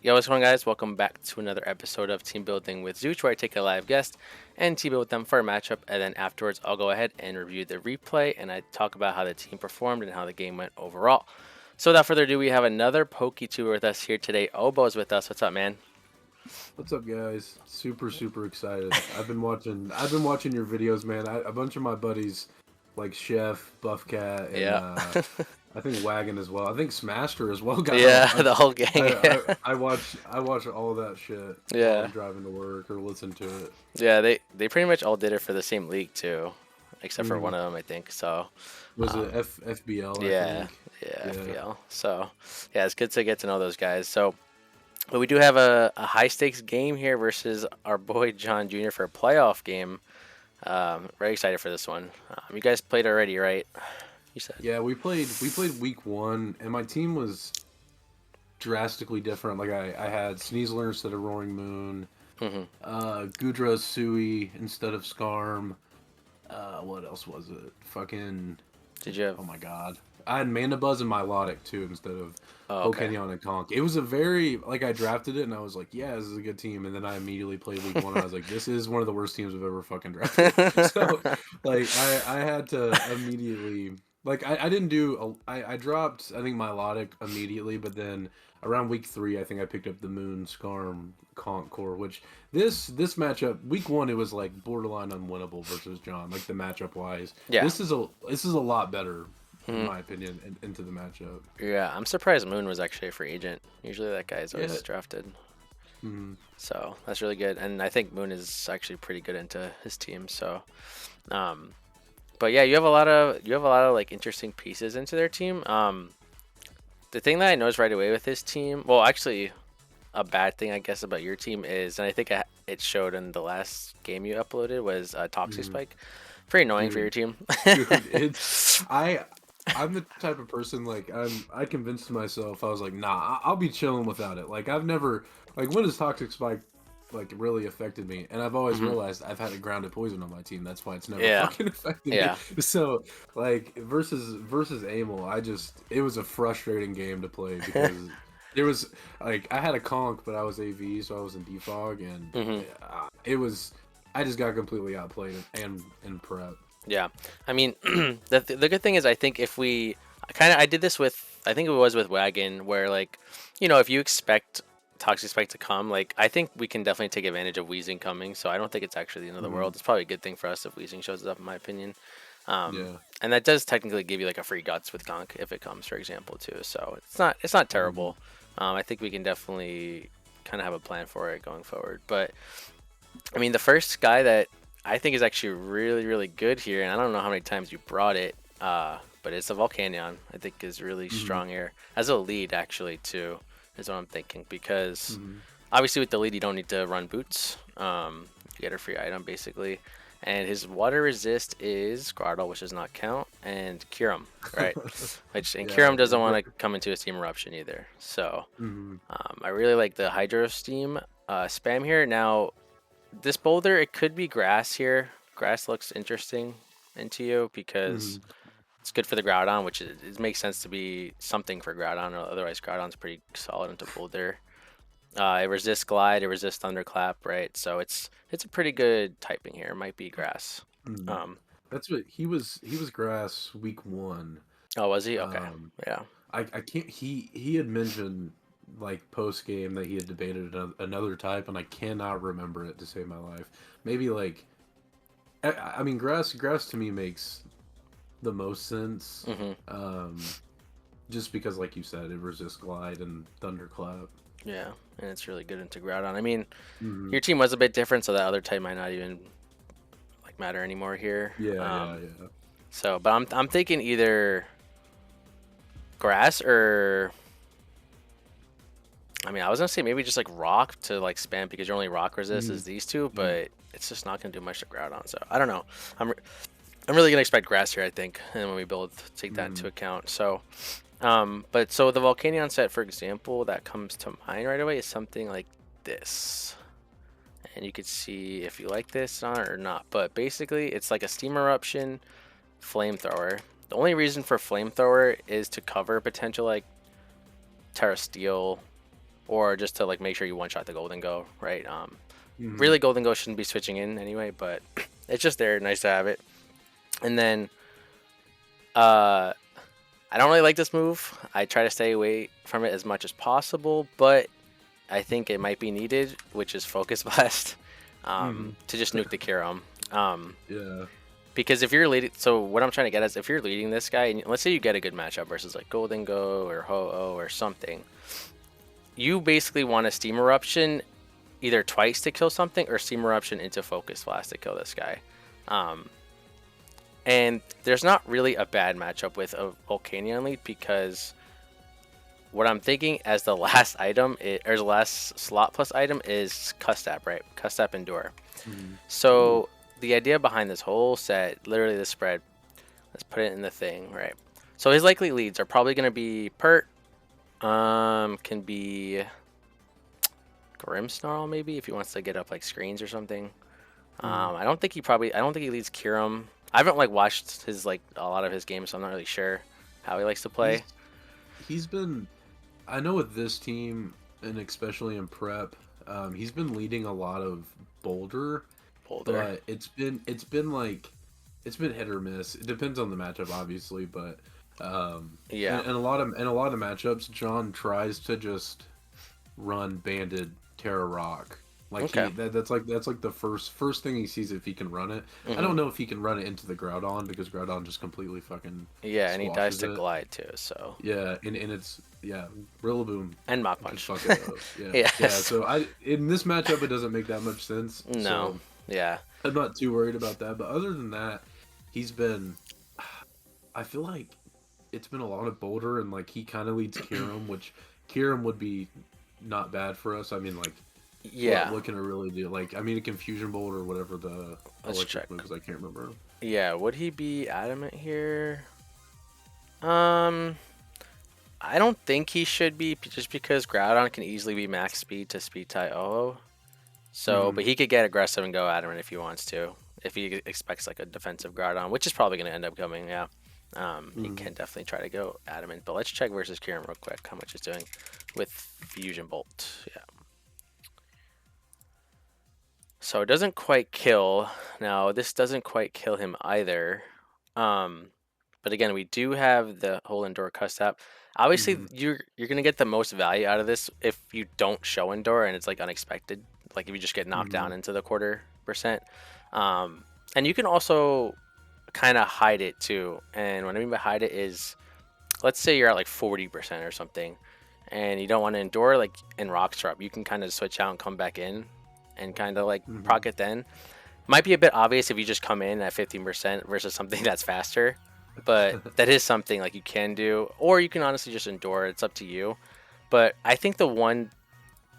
Yo, what's going on, guys? Welcome back to another episode of Team Building with Zooch, where I take a live guest and team build with them for a matchup, and then afterwards I'll go ahead and review the replay, and I talk about how the team performed and how the game went overall. So without further ado, we have another PokeTuber with us here today. Obo's with us. What's up, man? What's up, guys? Super excited. I've been watching your videos, man. A bunch of my buddies, like Chef, Buffcat, and Yeah. I think Wagon as well. I think Smaster as well. Got Yeah, I the whole gang. I, Yeah. I, I watch all that shit while Yeah. I'm driving to work or listen to it. Yeah, they pretty much all did it for the same league too, except for one Mm. of them, I think. So, Was it um, FBL? I yeah, think. yeah, Yeah. FPL. So, yeah, it's good to get to know those guys. So, but we do have a high stakes game here versus our boy John Jr. for a playoff game. Very excited for this one. You guys played already, right? You said. Yeah, we played week one, and my team was drastically different. Like I had Sneasler instead of Roaring Moon, Hmm. Gudra Sui instead of Skarm. What else was it? Fucking. Did you have? Oh my god. I had Mandibuzz and Milotic too instead of Oh, okay. Volcanion and Conk. It was a very like I drafted it and I was like, yeah, this is a good team. And then I immediately played week one and I was like, this is one of the worst teams I've ever fucking drafted. So like I had to immediately like I didn't do I dropped I think Milotic immediately, but then around week three I think I picked up the Moon Skarm Conk core, which this matchup week one it was like borderline unwinnable versus John, like the matchup wise. Yeah. This is a lot better in Hmm. my opinion into the matchup. Yeah. I'm surprised Moon was actually a free agent. Usually that guy's Yeah. always drafted. Mhm. So that's really good, and I think Moon is actually pretty good into his team. So, um, but yeah, you have a lot of like interesting pieces into their team. The thing that I noticed right away with this team, well, actually, a bad thing I guess about your team is, and I think it showed in the last game you uploaded was Toxic Mhm. Spike. Pretty annoying for your Dude, team. dude, I'm the type of person like I convinced myself I was like, nah, I'll be chilling without it. Like I've never like when has Toxic Spike like really affected me? And I've always Hmm. realized I've had a grounded poison on my team. That's why it's never Yeah, fucking affected me. yeah. So like versus Amel, it was a frustrating game to play because there was like I had a conk, but I was AV, so I was in defog, and Hmm. it was I just got completely outplayed and in prep. Yeah, I mean, the good thing is I think if we I did this with, I think it was with Wagon, where like, if you expect Toxic Spike to come, like I think we can definitely take advantage of Weezing coming. So I don't think it's actually the end of the Mhm. world. It's probably a good thing for us if Weezing shows up, in my opinion. Yeah. And that does technically give you like a free guts with Gonk if it comes, for example, too. So it's not Mhm. terrible. I think we can definitely kind of have a plan for it going forward. But I mean, the first guy that I think is actually really, really good here, and I don't know how many times you brought it, but it's a Volcanion. I think is really Mhm. strong here as a lead, actually, too, is what I'm thinking. Because Mhm. obviously with the lead, you don't need to run boots. You get a free item basically, and his water resist is Grotto, which does not count, and Kyurem, right? Which and Yeah. Kyurem doesn't want to come into a Steam Eruption either. So Mhm. I really like the Hydro Steam spam here. Now this boulder, it could be grass here. Grass looks interesting into you because Mhm. it's good for the Groudon, which it makes sense to be something for Groudon. Or otherwise, Groudon's pretty solid into boulder. It resists glide, it resists thunderclap, right? So it's a pretty good typing here. It might be grass. Mhm. Um, That's what he was grass week one. oh, was he? Okay, Um, yeah. I can't. He had mentioned like post game that he had debated another type, and I cannot remember it to save my life. Maybe like I mean grass to me makes the most sense. Hmm. Just because like you said, it resists glide and thunderclap. Yeah, and it's really good into Groudon. I mean, Hmm. your team was a bit different, so that other type might not even like matter anymore here. Yeah. So, but I'm thinking either grass or, I mean, I was gonna say maybe just like rock to like spam because your only rock resist Hmm. is these two, Hmm. but it's just not gonna do much to Groudon. So I don't know. I'm I'm really gonna expect grass here, I think, and when we build, take that into Hmm. account. So, but so the Volcanion set, for example, that comes to mind right away is something like this, and you could see if you like this on or not. But basically, it's like a steam eruption flamethrower. The only reason for flamethrower is to cover potential like Terra Steel or just to like make sure you one shot the golden go, right? Mm-hmm. Really, golden go shouldn't be switching in anyway, but it's just there, nice to have it. And then uh, I don't really like this move. I try to stay away from it as much as possible, but I think it might be needed, which is Focus Blast, Mm-hmm. to just nuke the Kiram. Um, Yeah. because if you're leading, so what I'm trying to get is if you're leading this guy, and let's say you get a good matchup versus like Golden Go or Ho-Oh or something, you basically want a Steam Eruption either twice to kill something or Steam Eruption into Focus Blast to kill this guy. Um, and there's not really a bad matchup with a Volcanion lead because what I'm thinking as the last item, or the last slot plus item is Custap, right? Custap Endure. Mm-hmm. Ooh. So the idea behind this whole set, literally the spread, let's put it in the thing, right? So his likely leads are probably going to be Pert, can be Grimmsnarl maybe if he wants to get up like screens or something. Mm-hmm. I don't think he leads Kiram. I haven't like watched his like a lot of his games, so I'm not really sure how he likes to play. He's he's been, I know with this team and especially in prep, he's been leading a lot of Boulder, Boulder. but it's been like it's been hit or miss. It depends on the matchup, obviously, but Yeah. and a lot of matchups, John tries to just run banded Terra Rock. Like Okay. that's like the first thing he sees if he can run it. I hmm don't know if he can run it into the Groudon because Groudon just completely fucking Yeah, and he dies squashes to it. glide too. So Yeah, and it's yeah, Rillaboom and Mach can Punch. fuck it up. Yeah, yeah. Yes. So I in this matchup it doesn't make that much sense. No. So Yeah. I'm not too worried about that. But other than that, he's been. I feel like it's been a lot of Boulder and like he kind of leads Kiram, which Kiram would be not bad for us. I mean, like Yeah. what can it really do? Like I mean, a Confusion Bolt or whatever the Let's check. electric moves. I can't remember. Yeah. Would he be adamant here? Um. I don't think he should be just because Groudon can easily be max speed to speed tie Oh. So, Mm-hmm. but he could get aggressive and go adamant if he wants to. If he expects like a defensive Groudon, which is probably going to end up coming, yeah. He Mm-hmm. can definitely try to go adamant. But let's check versus Kieran real quick how much he's doing with Fusion Bolt. Yeah. So it doesn't quite kill. Now this doesn't quite kill him either. Um, but again, we do have the whole Endure Custap. Obviously, Mm-hmm. you're gonna get the most value out of this if you don't show Endure and it's like unexpected. Like if you just get knocked Mm-hmm. down into the 1/4%. And you can also kind of hide it too. And what I mean by hide it is, let's say you're at like 40% or something, and you don't want to endure like in Rock Drop. You can kind of switch out and come back in, and kind of like Mm-hmm. proc it then. Might be a bit obvious if you just come in at 15% versus something that's faster, but that is something like you can do, or you can honestly just endure. It's up to you. But I think the one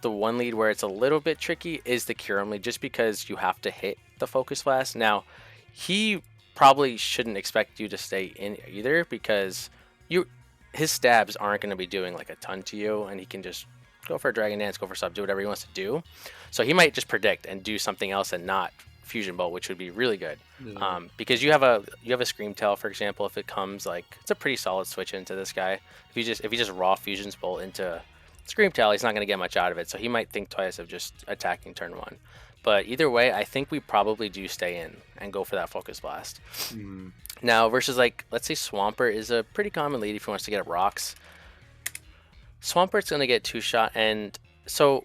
lead where it's a little bit tricky is the Kyurem lead, just because you have to hit the Focus Blast. Now, he probably shouldn't expect you to stay in either because you his stabs aren't going to be doing like a ton to you, and he can just go for a Dragon Dance, go for sub, do whatever he wants to do. So he might just predict and do something else and not Fusion Bolt, which would be really good. Yeah. Because you have a Scream Tail, for example. If it comes like it's a pretty solid switch into this guy. If you just raw Fusions Bolt into Scream Tail, he's not going to get much out of it. So he might think twice of just attacking turn one. But either way, I think we probably do stay in and go for that Focus Blast. Mm-hmm. Now, versus like, let's say Swampert is a pretty common lead if he wants to get up rocks. Swampert's going to get two shot, and so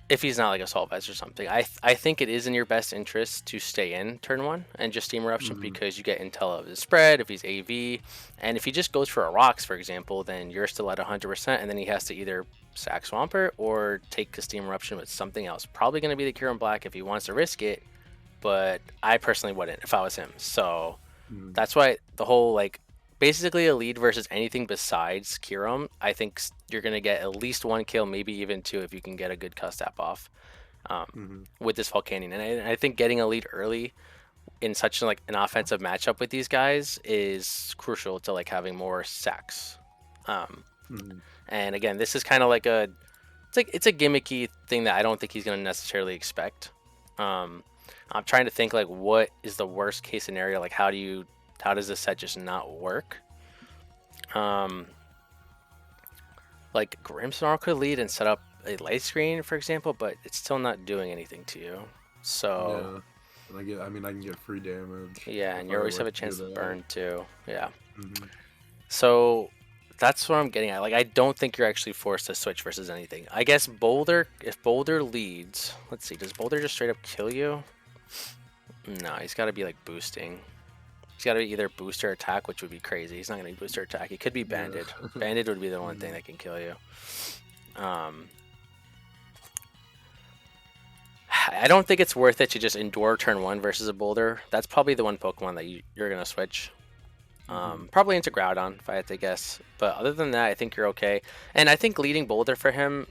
if he's not like Assault Vest or something, I think it is in your best interest to stay in turn one and just Steam Eruption Mm-hmm. because you get intel of his spread if he's AV, and if he just goes for a rocks, for example, then you're still at 100%, and then he has to either sack Swampert or take a Steam Eruption with something else. Probably going to be the Kieran Black if he wants to risk it, but I personally wouldn't if I was him. So Mm-hmm. that's why the whole like basically a lead versus anything besides Kiram, I think you're gonna get at least one kill, maybe even two if you can get a good Custap off Mm-hmm. with this Volcanion. And I think getting a lead early in such like an offensive matchup with these guys is crucial to like having more sacks. Um, Mm-hmm. and again, this is kind of like it's a gimmicky thing that I don't think he's gonna necessarily expect. Um, I'm trying to think like what is the worst case scenario? Like how does this set just not work? Um, like Grimmsnarl could lead and set up a light screen, for example, but it's still not doing anything to you. So Yeah. And I mean, I can get free damage yeah, and if you I always were have a to do chance to that. burn too. Yeah. Hmm. So that's what I'm getting at. Like, I don't think you're actually forced to switch versus anything. I guess Boulder, if Boulder leads, let's see, does Boulder just straight up kill you? No, he's got to be like boosting. He's got to be either boost or attack, which would be crazy. He's not going to be boost or attack. He could be Yeah. banded. Banded would be the one thing Mhm. that can kill you. Um, I don't think it's worth it to just endure turn one versus a Boulder. That's probably the one Pokemon that you're going to switch. Mhm. Probably into Groudon, if I had to guess. But other than that, I think you're okay. And I think leading Boulder for him,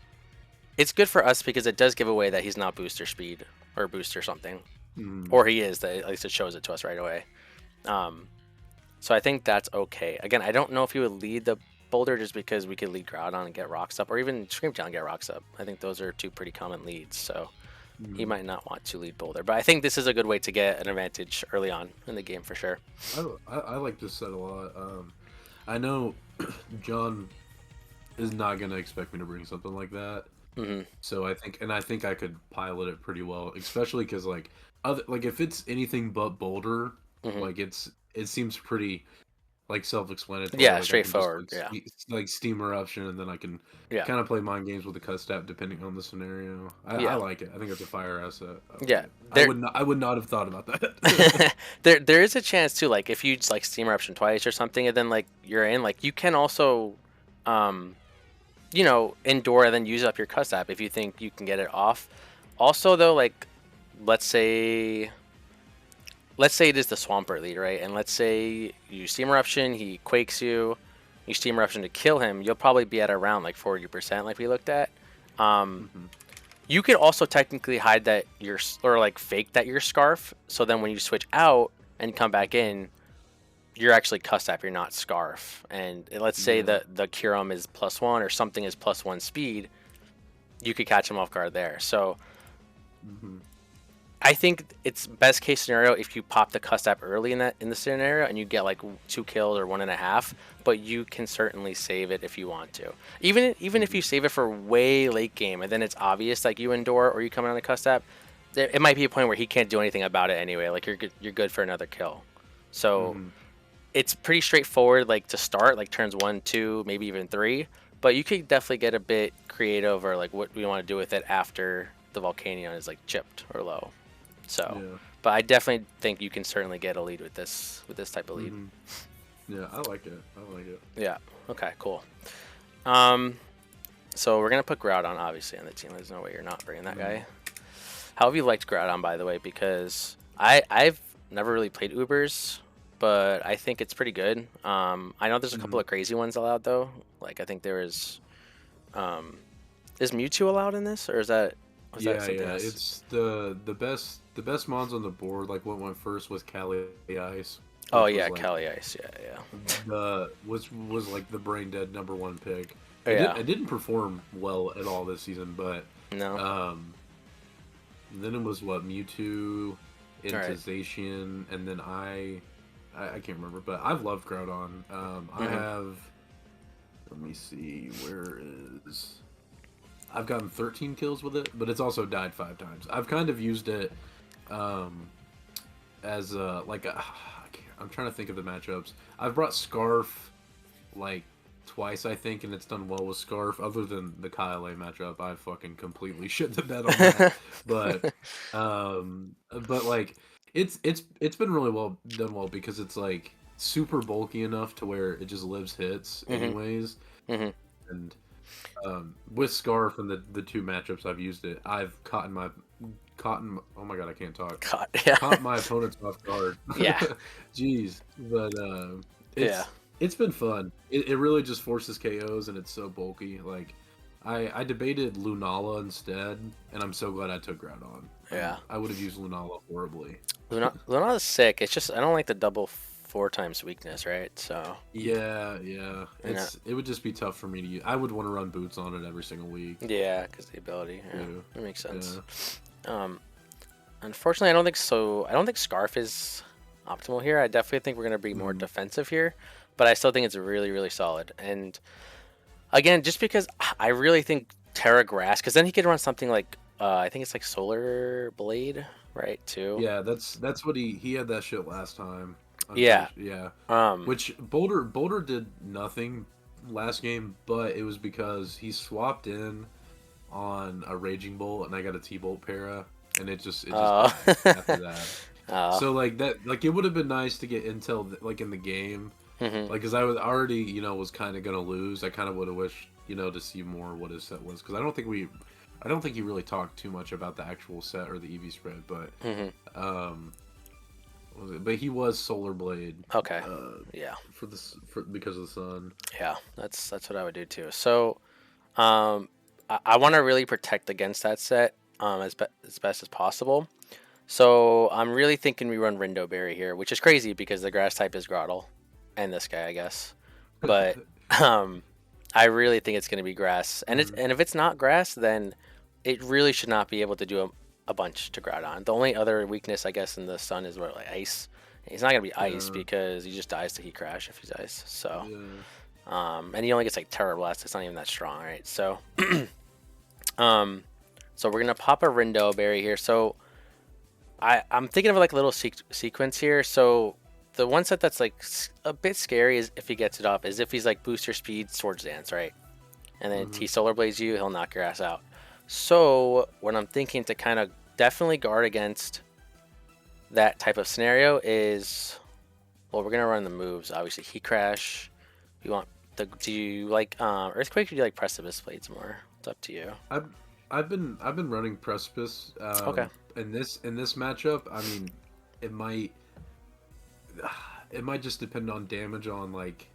it's good for us because it does give away that he's not booster speed or booster something. Mhm. Or he is, that at least it shows it to us right away. Um, so I think that's okay. Again, I don't know if he would lead the Boulder just because we could lead Groudon and get Rocks up, or even Screamtail and get Rocks up. I think those are two pretty common leads, so he Mhm. might not want to lead Boulder. But I think this is a good way to get an advantage early on in the game for sure. I like this set a lot. I know John is not gonna expect me to bring something like that. Hmm. So I think I could pilot it pretty well, especially because like other like if it's anything but Boulder, Hmm. like it seems pretty like self-explanatory. Yeah, Like I can just straightforward. Yeah, like Steam Eruption, and then I can yeah, kind of play mind games with the cut step depending on the scenario. I yeah, like it. I think it's a fire asset. I like yeah. it. There, I would not have thought about that. there is a chance too. Like if you just like Steam Eruption twice or something, and then like you're in, like you can also, um, endure and then use up your cuss app if you think you can get it off. Also, though, like let's say let's say it is the Swampert lead, right? And let's say you Steam Eruption, he quakes you, you Steam Eruption to kill him, you'll probably be at around like 40%, like we looked at. Um, Hmm. you could also technically hide that you're, or like fake that you're Scarf, so then when you switch out and come back in, you're actually cuss app, you're not Scarf. And let's say Yeah. that the Kyurem is +1 or something is +1 speed, you could catch him off guard there. So Hmm. I think it's best case scenario if you pop the cuss app early in the scenario and you get like 2 kills or 1.5, but you can certainly save it if you want to. Even if Hmm. you save it for way late game and then it's obvious like you endure or you come in on the cuss app, it might be a point where he can't do anything about it anyway. Like you're good for another kill. So Hmm. it's pretty straightforward like to start like turns 1, 2, maybe even 3, but you could definitely get a bit creative or like what we want to do with it after the Volcanion is like chipped or low. So, Yeah. but I definitely think you can certainly get a lead with this type of lead. Hmm. Yeah. I like it. I like it. Yeah. Okay. Cool. Um. So we're gonna put Groudon obviously on the team. There's no way you're not bringing that Hmm. guy. How have you liked Groudon, by the way? Because I've never really played Ubers, but I think it's pretty good. I know there's a couple Hmm. of crazy ones allowed though. Like I think there is. Is Mewtwo allowed in this, or is that was that Yeah, something yeah. else? It's the best mons on the board. Like what went first was Cali Ice, Oh which was yeah, like Cali Ice. Yeah, yeah, the was like the brain dead #1 pick. oh, yeah. It didn't perform well at all this season, but No. um then it was what Mewtwo All into right. Zacian, and then I can't remember, but I've loved Groudon. I Mhm. have, let me see, where is I've gotten 13 kills with it, but it's also died 5 times. I've kind of used it um, as a like a, I'm trying to think of the matchups. I've brought Scarf like twice, I think, and it's done well with Scarf. Other than the Kyle matchup, I fucking completely shit the bed on that. But like it's been really well done well because it's like super bulky enough to where it just lives hits Mhm. anyways, Mhm. and with Scarf and the two matchups I've used it, I've oh my god, I can't talk. God. Yeah. Caught my opponents off guard. Yeah. Jeez, but Yeah. it's been fun. It really just forces KOs and it's so bulky. Like I debated Lunala instead, and I'm so glad I took Groudon. Yeah. I would have used Lunala horribly. Luna's sick. It's just I don't like the double 4 times weakness, right? So Yeah, yeah. you know, It would just be tough for me to use. I would want to run boots on it every single week. yeah, because the ability. Yeah, Too. that makes sense. Yeah. Um, unfortunately, I don't think so. I don't think Scarf is optimal here. I definitely think we're gonna be more Mm, defensive here, but I still think it's really, really solid. And again, just because I really think Terra Grass, because then he could run something like I think it's like Solar Blade, right? Too. Yeah, that's what he had that shit last time. I'm pretty Yeah. sure. Yeah, Um. which Boulder did nothing last game, but it was because he swapped in on a Raging Bolt and I got a T-Bolt para, and it just Uh, died after that. uh, So like that, like it would have been nice to get intel like in the game, mhm. like because I was already was kind of gonna lose. I kind of would have wished to see more what his set was because I don't think he really talked too much about the actual set or the EV spread, but Mhm. um, but he was Solar Blade, Okay. Yeah. for because of the sun. Yeah. That's what I would do too. So, um, I want to really protect against that set as best as possible. So I'm really thinking we run Rindo Berry here, which is crazy because the grass type is Grottle, and this guy, I guess. But um, I really think it's going to be grass, and Mhm. if it's not grass, then it really should not be able to do a bunch to Groudon. The only other weakness, I guess, in the sun is what like ice. He's not going to be ice Yeah, because he just dies to heat crash if he's ice. So, yeah. and he only gets like Terra Blast. It's not even that strong, right? So, um, so we're gonna pop a Rindo Berry here. So I'm thinking of like a little sequence here. So the one set that's like a bit scary is if he gets it off, is if he's like booster speed Swords Dance, right? And then Hmm. T Solar Blades you, he'll knock your ass out. So what I'm thinking to kind of definitely guard against that type of scenario is, well, we're gonna run the moves. Obviously, Heat Crash. You want the? Do you like Earthquake? Or do you like Precipice Blades more? It's up to you. I've I've been running Precipice. Okay. In this matchup, I mean, it might it might just depend on damage on like.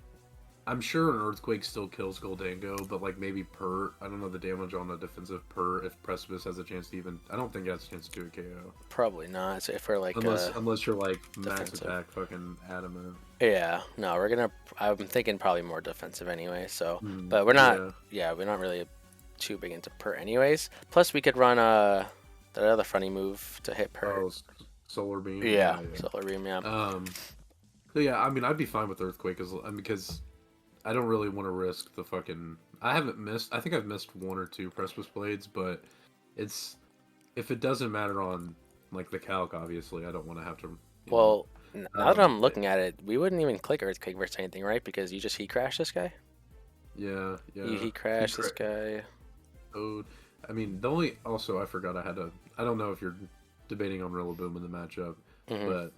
I'm sure an Earthquake still kills Goldango, but like maybe per I don't know the damage on a defensive per if Precipice has a chance to even. I don't think it has a chance to do a KO Probably not. So if we're like unless you're like max defensive. attack fucking adamant. Yeah, no, we're gonna. I'm thinking probably more defensive anyway. So, Mm, but we're not. yeah. Yeah, we're not really too big into per anyways. Plus, we could run that other funny move to hit per. Oh, Solar Beam. Yeah, Yeah, yeah. Solar Beam. Yeah. So yeah, I mean, I'd be fine with Earthquake because I don't really want to risk the fucking. I haven't missed. I think I've missed one or two Precipice Blades, but it's if it doesn't matter on like the calc, obviously, I don't want to have to. You know. Well, now that I'm looking at it, we wouldn't even click Earthquake versus anything, right? Because you just heat crash this guy. Yeah, You yeah. heat crash this guy. Code. I mean, the only also I forgot I had a. I don't know if you're debating on Rillaboom in the matchup, Hmm. but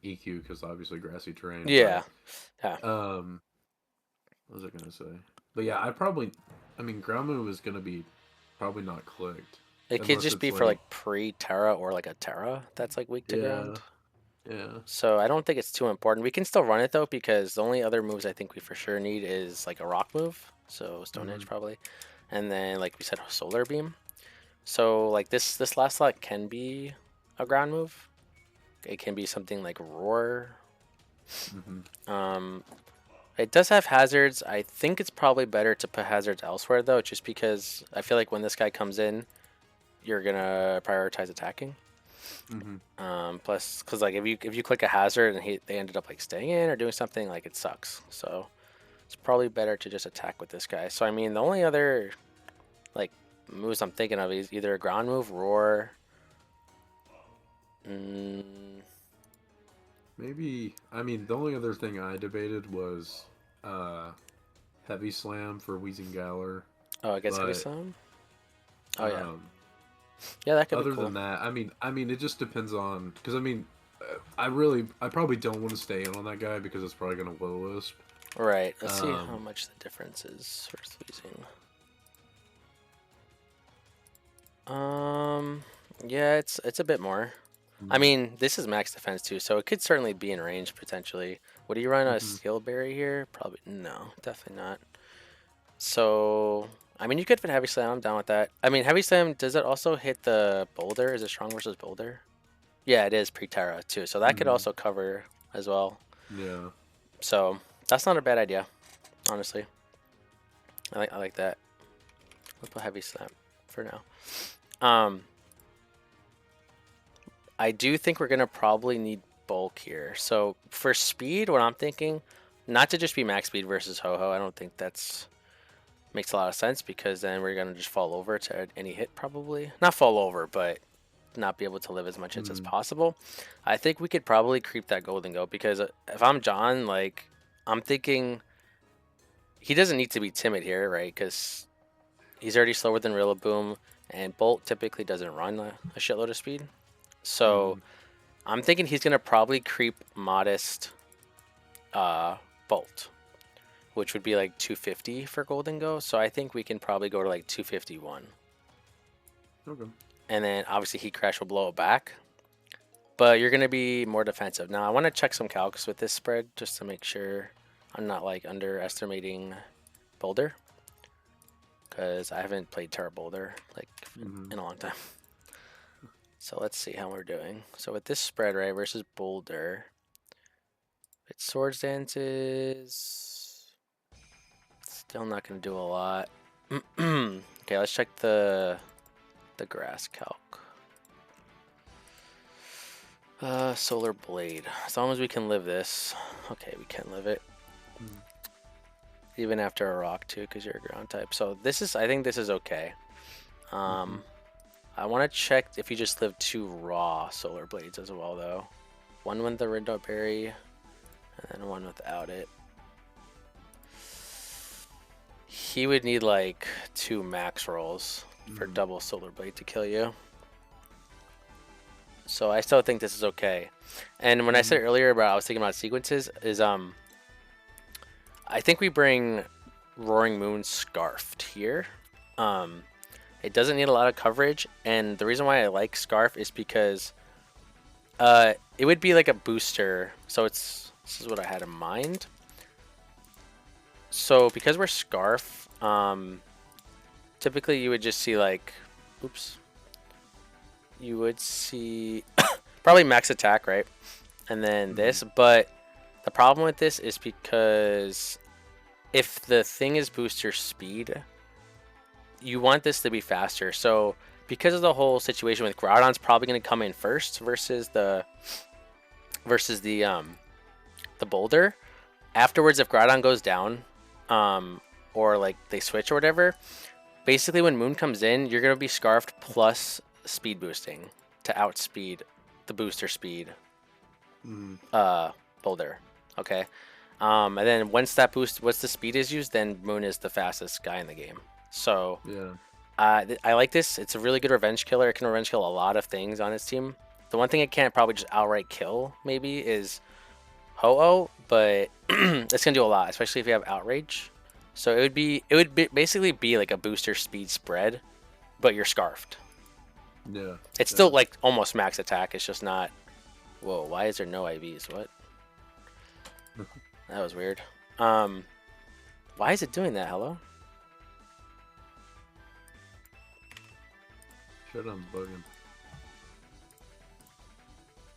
EQ because obviously grassy terrain. Yeah. Yeah. But what was I gonna say? But yeah, I mean, ground move is gonna be probably not clicked It could unless just it's be for like like pre-Terra or like a Terra that's like weak to yeah, ground. yeah. So I don't think it's too important. We can still run it though because the only other moves I think we for sure need is like a rock move, so Stone Hmm. Edge probably, and then like we said, Solar Beam. So like this last slot can be a ground move. It can be something like Roar. Hmm. Um, it does have hazards. I think it's probably better to put hazards elsewhere though, just because I feel like when this guy comes in, you're gonna prioritize attacking. Hmm. Plus, because like if you click a hazard and they ended up like staying in or doing something, like it sucks. So it's probably better to just attack with this guy. So I mean, the only other like moves I'm thinking of is either a ground move, roar. Mm, Maybe I mean the only other thing I debated was uh heavy slam for Wheezing Galar, oh, I guess heavy but slam. Oh yeah, um yeah, that could be other cool. than that, I mean it just depends on because I mean I probably don't want to stay in on that guy because it's probably gonna low wisp. All right, let's see how Um, much the difference is for squeezing. Yeah, it's a bit more. I mean, this is max defense too, so it could certainly be in range potentially. Would you run a mhm. steel berry here? Probably no, definitely not. So, I mean, you could fit heavy slam. I'm down with that. I mean, heavy slam does it also hit the boulder? Is it strong versus boulder? Yeah, it is pre-terra too, so that could Mhm. also cover as well. Yeah. So that's not a bad idea, honestly. I like that. We'll put heavy slam for now. Um, I do think we're gonna probably need bulk here. So for speed, what I'm thinking, not to just be max speed versus Ho-Oh. I don't think that's makes a lot of sense because then we're gonna just fall over to any hit probably. Not fall over, but not be able to live as much hits as Mm, possible. I think we could probably creep that golden goat because if I'm John, like I'm thinking he doesn't need to be timid here, right? Because he's already slower than Rillaboom, and Bolt typically doesn't run a shitload of speed. So mm, I'm thinking he's gonna probably creep modest Bolt, which would be like 250 for Golden Go. So I think we can probably go to like 251. okay. And then obviously Heat Crash will blow it back. But you're gonna be more defensive. Now I want to check some calcs with this spread just to make sure I'm not like underestimating Boulder. Because I haven't played Terra Boulder like Mm-hmm. in a long time. So let's see how we're doing. So with this spread, right, versus Boulder, it's Swords Dances. Still not gonna do a lot. Okay, let's check the grass calc. Solar Blade. As long as we can live this. Okay, we can live it. Mm, Even after a rock too, because you're a ground type. So this is, I think this is okay. mm-hmm. I want to check if you just live 2 raw Solar Blades as well, though. One with the Red Dot Berry, and then one without it. He would need like 2 max rolls for Mm-hmm. double Solar Blade to kill you. So I still think this is okay. And when I Mm-hmm. said earlier about I was thinking about sequences, is I think we bring Roaring Moon Scarfed here. It doesn't need a lot of coverage, and the reason why I like Scarf is because it would be like a booster. So this is what I had in mind. So because we're Scarf, typically you would just see like, oops, you would see probably max attack, right? And then Mm-hmm. this, but the problem with this is because if the thing is booster speed, you want this to be faster. So because of the whole situation with Groudon's probably going to come in first versus the Boulder. Afterwards, if Groudon goes down, or like they switch or whatever, basically when Moon comes in, you're going to be Scarfed plus speed boosting to outspeed the booster speed Mm-hmm. Boulder. Okay. And then once the speed is used, then Moon is the fastest guy in the game. So Yeah. I like this. It's a really good revenge killer. It can revenge kill a lot of things on its team. The one thing it can't probably just outright kill maybe is Ho-Oh, but it's gonna do a lot, especially if you have Outrage. So basically be like a booster speed spread, but you're scarfed. Yeah. It's Yeah. still like almost max attack. It's just not. Whoa! Why is there no IVs? What? That was weird. Um, why is it doing that? Hello? Shutdown's bugging.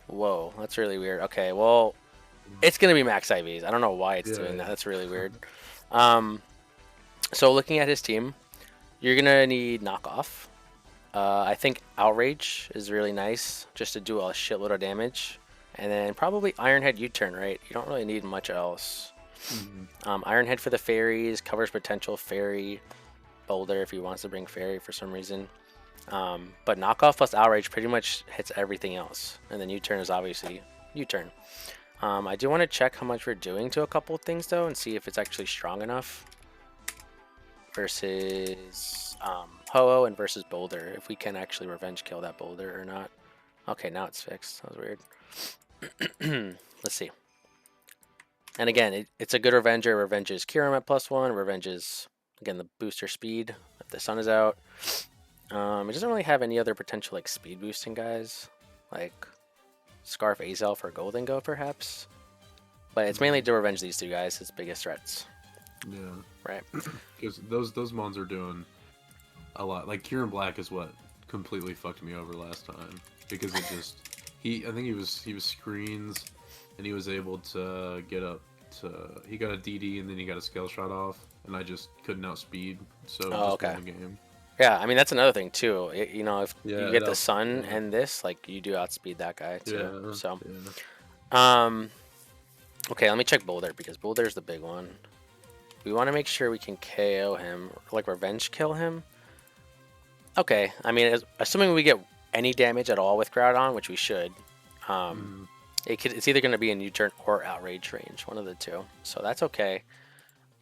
Whoa, that's really weird. Okay, well, it's gonna be max IVs. I don't know why it's Yeah. doing that. Yeah. That's really weird. Um, so looking at his team, you're gonna need knockoff. I think outrage is really nice just to do a shitload of damage, and then probably Ironhead U-turn. Right? You don't really need much else. Mm-hmm. Ironhead for the fairies covers potential fairy Boulder if he wants to bring fairy for some reason. But knockoff plus outrage pretty much hits everything else, and then U-turn is obviously U-turn. I do want to check how much we're doing to a couple of things though, and see if it's actually strong enough versus Ho-Oh and versus Boulder. If we can actually revenge kill that Boulder or not. Okay, now it's fixed. That was weird. Let's see. And again, it's a good revenger. Revenges Kyurem at +1. Revenges again the booster speed if the sun is out. It doesn't really have any other potential like speed boosting guys, like Scarf Azel for Golden Go perhaps. But it's mainly to revenge these 2 guys, his biggest threats. Yeah. Right. Because those mons are doing a lot. Like Kieran Black is what completely fucked me over last time because it just I think he was screens and he was able to get up to he got a DD and then he got a scale shot off and I just couldn't outspeed so Oh, just okay. won the game. Yeah, I mean that's another thing too. You know, if Yeah, you it get the sun yeah. and this, like you do outspeed that guy too. Yeah, So, yeah. okay, let me check Boulder because Boulder's the big one. we want to make sure we can KO him, like revenge kill him. Okay, I mean, assuming we get any damage at all with Groudon, which we should, Mm. it's either going to be in U-turn or outrage range, one of the two. So that's okay.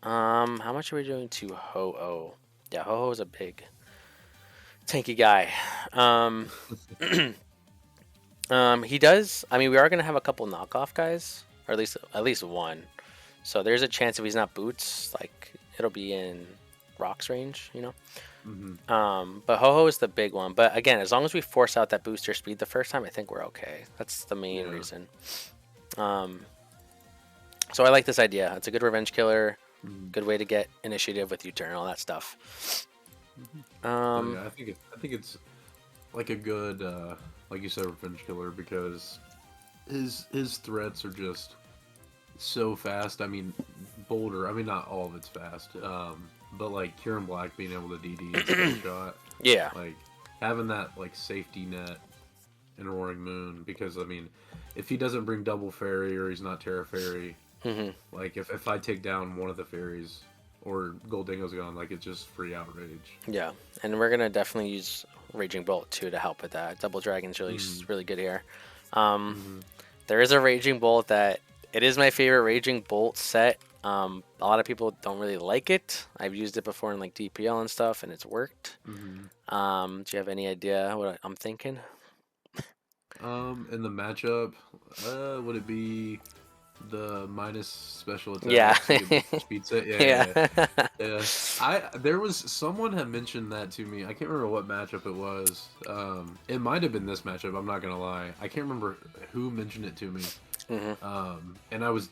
How much are we doing to Ho-Oh? Yeah, Ho-Oh is a big tanky guy. He does. I mean, we are going to have a couple knockoff guys, or at least one. So there's a chance if he's not boots, like it'll be in rocks range, you know. Mm-hmm. But Ho-Ho is the big one. But again, as long as we force out that booster speed the first time, I think we're okay. That's the main Yeah. reason. So I like this idea. It's a good revenge killer. Mm-hmm. Good way to get initiative with U-turn and all that stuff. So yeah, I think it's like a good, like you said, revenge killer because his threats are just so fast. I mean, Boulder. I mean, not all of it's fast. But like Kieran Black being able to DD and skill shot, Yeah. like having that like safety net in Roaring Moon. Because I mean, if he doesn't bring double fairy or he's not Terra Fairy, like if I take down one of the fairies or Goldingo's gone, like it's just free outrage. Yeah, and we're gonna definitely use Raging Bolt too to help with that. Double Dragon's Mm-hmm. really good here. Um, Mm-hmm. there is a Raging Bolt that it is my favorite Raging Bolt set. A lot of people don't really like it. I've used it before in like DPL and stuff, and it's worked. Mm-hmm. Do you have any idea what I'm thinking? In the matchup, would it be the minus special Yeah, attack so you get the speed set? Yeah, yeah, yeah, yeah. Yeah. There was someone had mentioned that to me. I can't remember what matchup it was. It might have been this matchup. I'm not gonna lie. I can't remember who mentioned it to me. And I was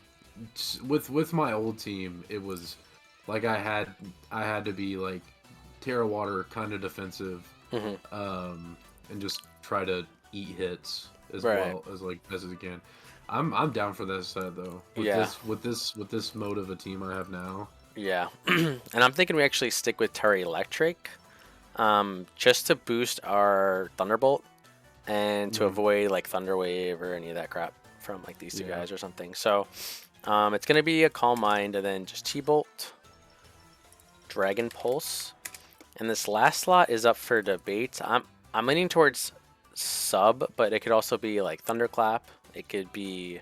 with my old team. It was like I had to be like Terra Water kind of defensive, and just try to eat hits as right. well as like best as I can. I'm down for this set though. Yeah, With this mode of a team I have now. yeah. And I'm thinking we actually stick with Terra Electric, just to boost our Thunderbolt and to Mhm. avoid like Thunder Wave or any of that crap from like these two Yeah. guys or something. So it's gonna be a Calm Mind and then just T-Bolt, Dragon Pulse, and this last slot is up for debate. I'm leaning towards Sub, but it could also be like Thunderclap. It could be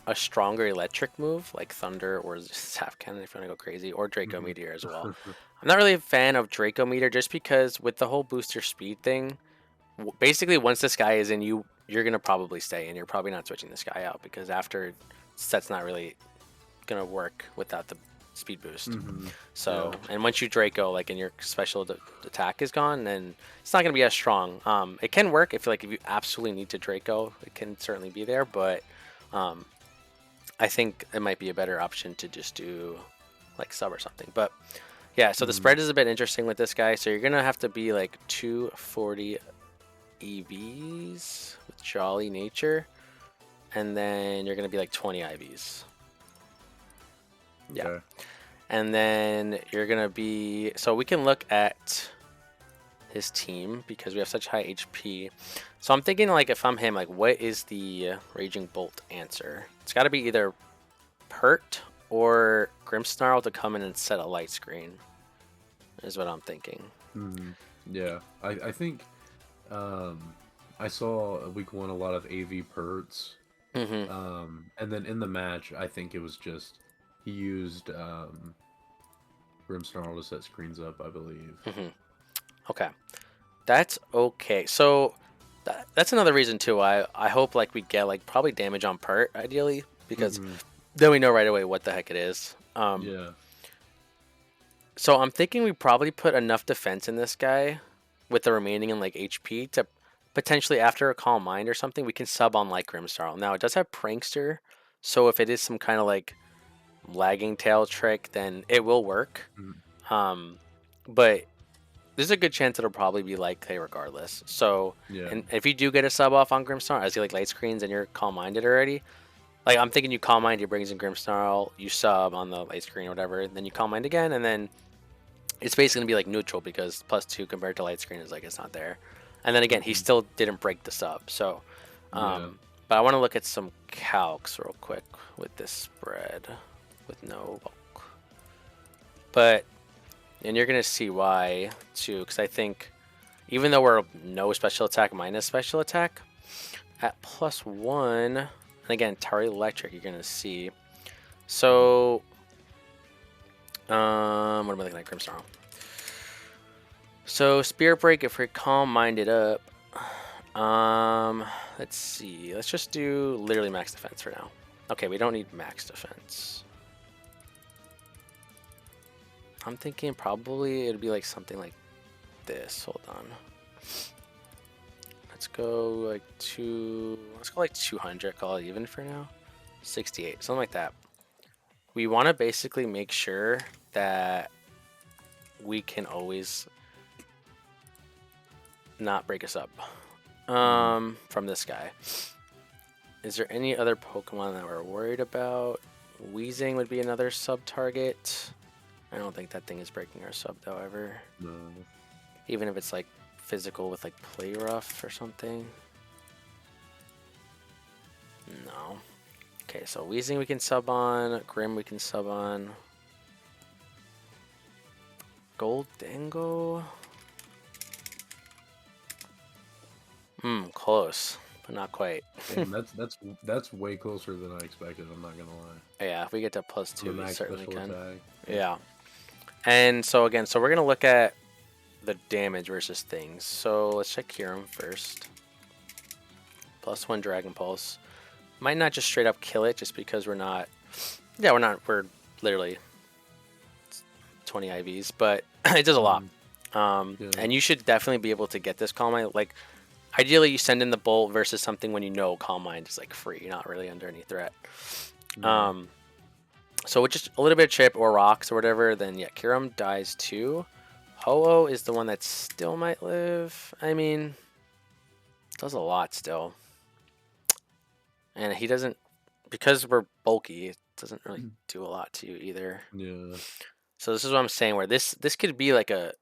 a stronger electric move like Thunder or Sap Cannon if you want to go crazy, or Draco Mhm. Meteor as well. I'm not really a fan of Draco Meteor just because with the whole booster speed thing, basically once this guy is in you, you're gonna probably stay and you're probably not switching this guy out because after set's not really gonna work without the speed boost. Mhm. So, Yeah. and once you Draco, like, and your special attack is gone, then it's not gonna be as strong. It can work if you absolutely need to Draco, it can certainly be there, but um, I think it might be a better option to just do like sub or something. But yeah, so the Mhm. spread is a bit interesting with this guy. So you're gonna have to be like 240 EVs with Jolly Nature, and then you're gonna be like 20 IVs. Yeah. Okay. And then you're going to be... So we can look at his team because we have such high HP. So I'm thinking, like, if I'm him, like, what is the Raging Bolt answer? It's got to be either Pert or Grimmsnarl to come in and set a light screen, is what I'm thinking. Mhm. Yeah. I think I saw week one a lot of AV Perts. Mm-hmm. And then in the match, I think it was just he used Grimmsnarl to set screens up, I believe. Mm-hmm. Okay. That's okay. So that's another reason, too. I hope, like, we get, like, probably damage on Pert, ideally, because Mhm. then we know right away what the heck it is. Yeah. So I'm thinking we probably put enough defense in this guy with the remaining in like HP to potentially after a Calm Mind or something we can sub on like Grimmsnarl. Now it does have Prankster, so if it is some kind of like lagging tail trick, then it will work. Mhm. But there's a good chance it'll probably be like Clay regardless. So Yeah. and if you do get a sub off on Grimmsnarl, as you like light screens and you're Calm Minded already, like I'm thinking you Calm Mind, he brings in Grimmsnarl, you sub on the light screen or whatever, then you Calm Mind again, and then it's basically gonna be like neutral because +2 compared to light screen is like it's not there. And then again, he Mhm. still didn't break the sub. So, Yeah. but I want to look at some calcs real quick with this spread with no But and you're gonna see why too, because I think even though we're no special attack minus special attack at +1, and again Tower Electric, you're gonna see. So what am I looking at? Grimstorm. So Spirit Break, if we're calm minded up, let's see. Let's just do literally max defense for now. Okay, we don't need max defense. I'm thinking probably it'd be like something like this. Hold on. Let's go like let's go like 200, call it even for now. 68, something like that. We want to basically make sure that we can always not break us up from this guy. Is there any other Pokemon that we're worried about? Weezing would be another sub target. I don't think that thing is breaking our sub though ever. No. Even if it's like physical with like Play Rough or something. No. Okay, so Weezing we can sub on. Grim we can sub on. Gold Dingo. Close, but not quite. Damn, that's way closer than I expected. I'm not gonna lie. Yeah, if we get to +2, we certainly can. Attack. Yeah. And so again, so we're gonna look at the damage versus things. So let's check Kyurem first. +1 Dragon Pulse. Might not just straight up kill it, just because we're not. Yeah, we're literally 20 IVs, but it does a lot. And you should definitely be able to get this Calm Mind. Like, ideally, you send in the Bolt versus something when you know Calm Mind is like free, not really under any threat. So with just a little bit of chip or rocks or whatever, then yeah, Kyurem dies too. Ho-Oh is the one that still might live. I mean, does a lot still. And he doesn't, because we're bulky, it doesn't really do a lot to you either. Yeah. So this is what I'm saying, where this could be like a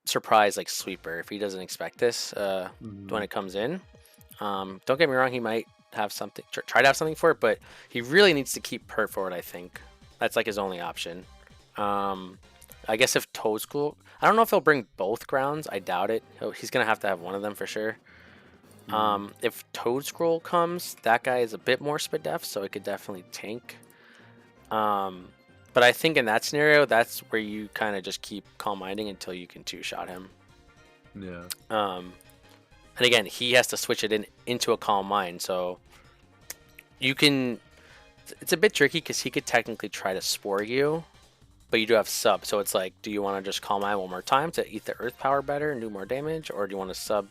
surprise like sweeper if he doesn't expect this when it comes in. Don't get me wrong, he might have something, try to have something for it, but he really needs to keep Pert forward, I think. That's like his only option. I guess if Toedscool, I don't know if he'll bring both grounds. I doubt it. He's going to have one of them for sure. If Toedscroll comes, that guy is a bit more Spadef, so it could definitely tank. But I think in that scenario, that's where you kind of just keep Calm Minding until you can two-shot him. Yeah. And again, he has to switch it into a Calm Mind, so you can. It's a bit tricky because he could technically try to Spore you, but you do have sub, so it's like, do you want to just Calm Mind one more time to eat the Earth Power better and do more damage, or do you want to sub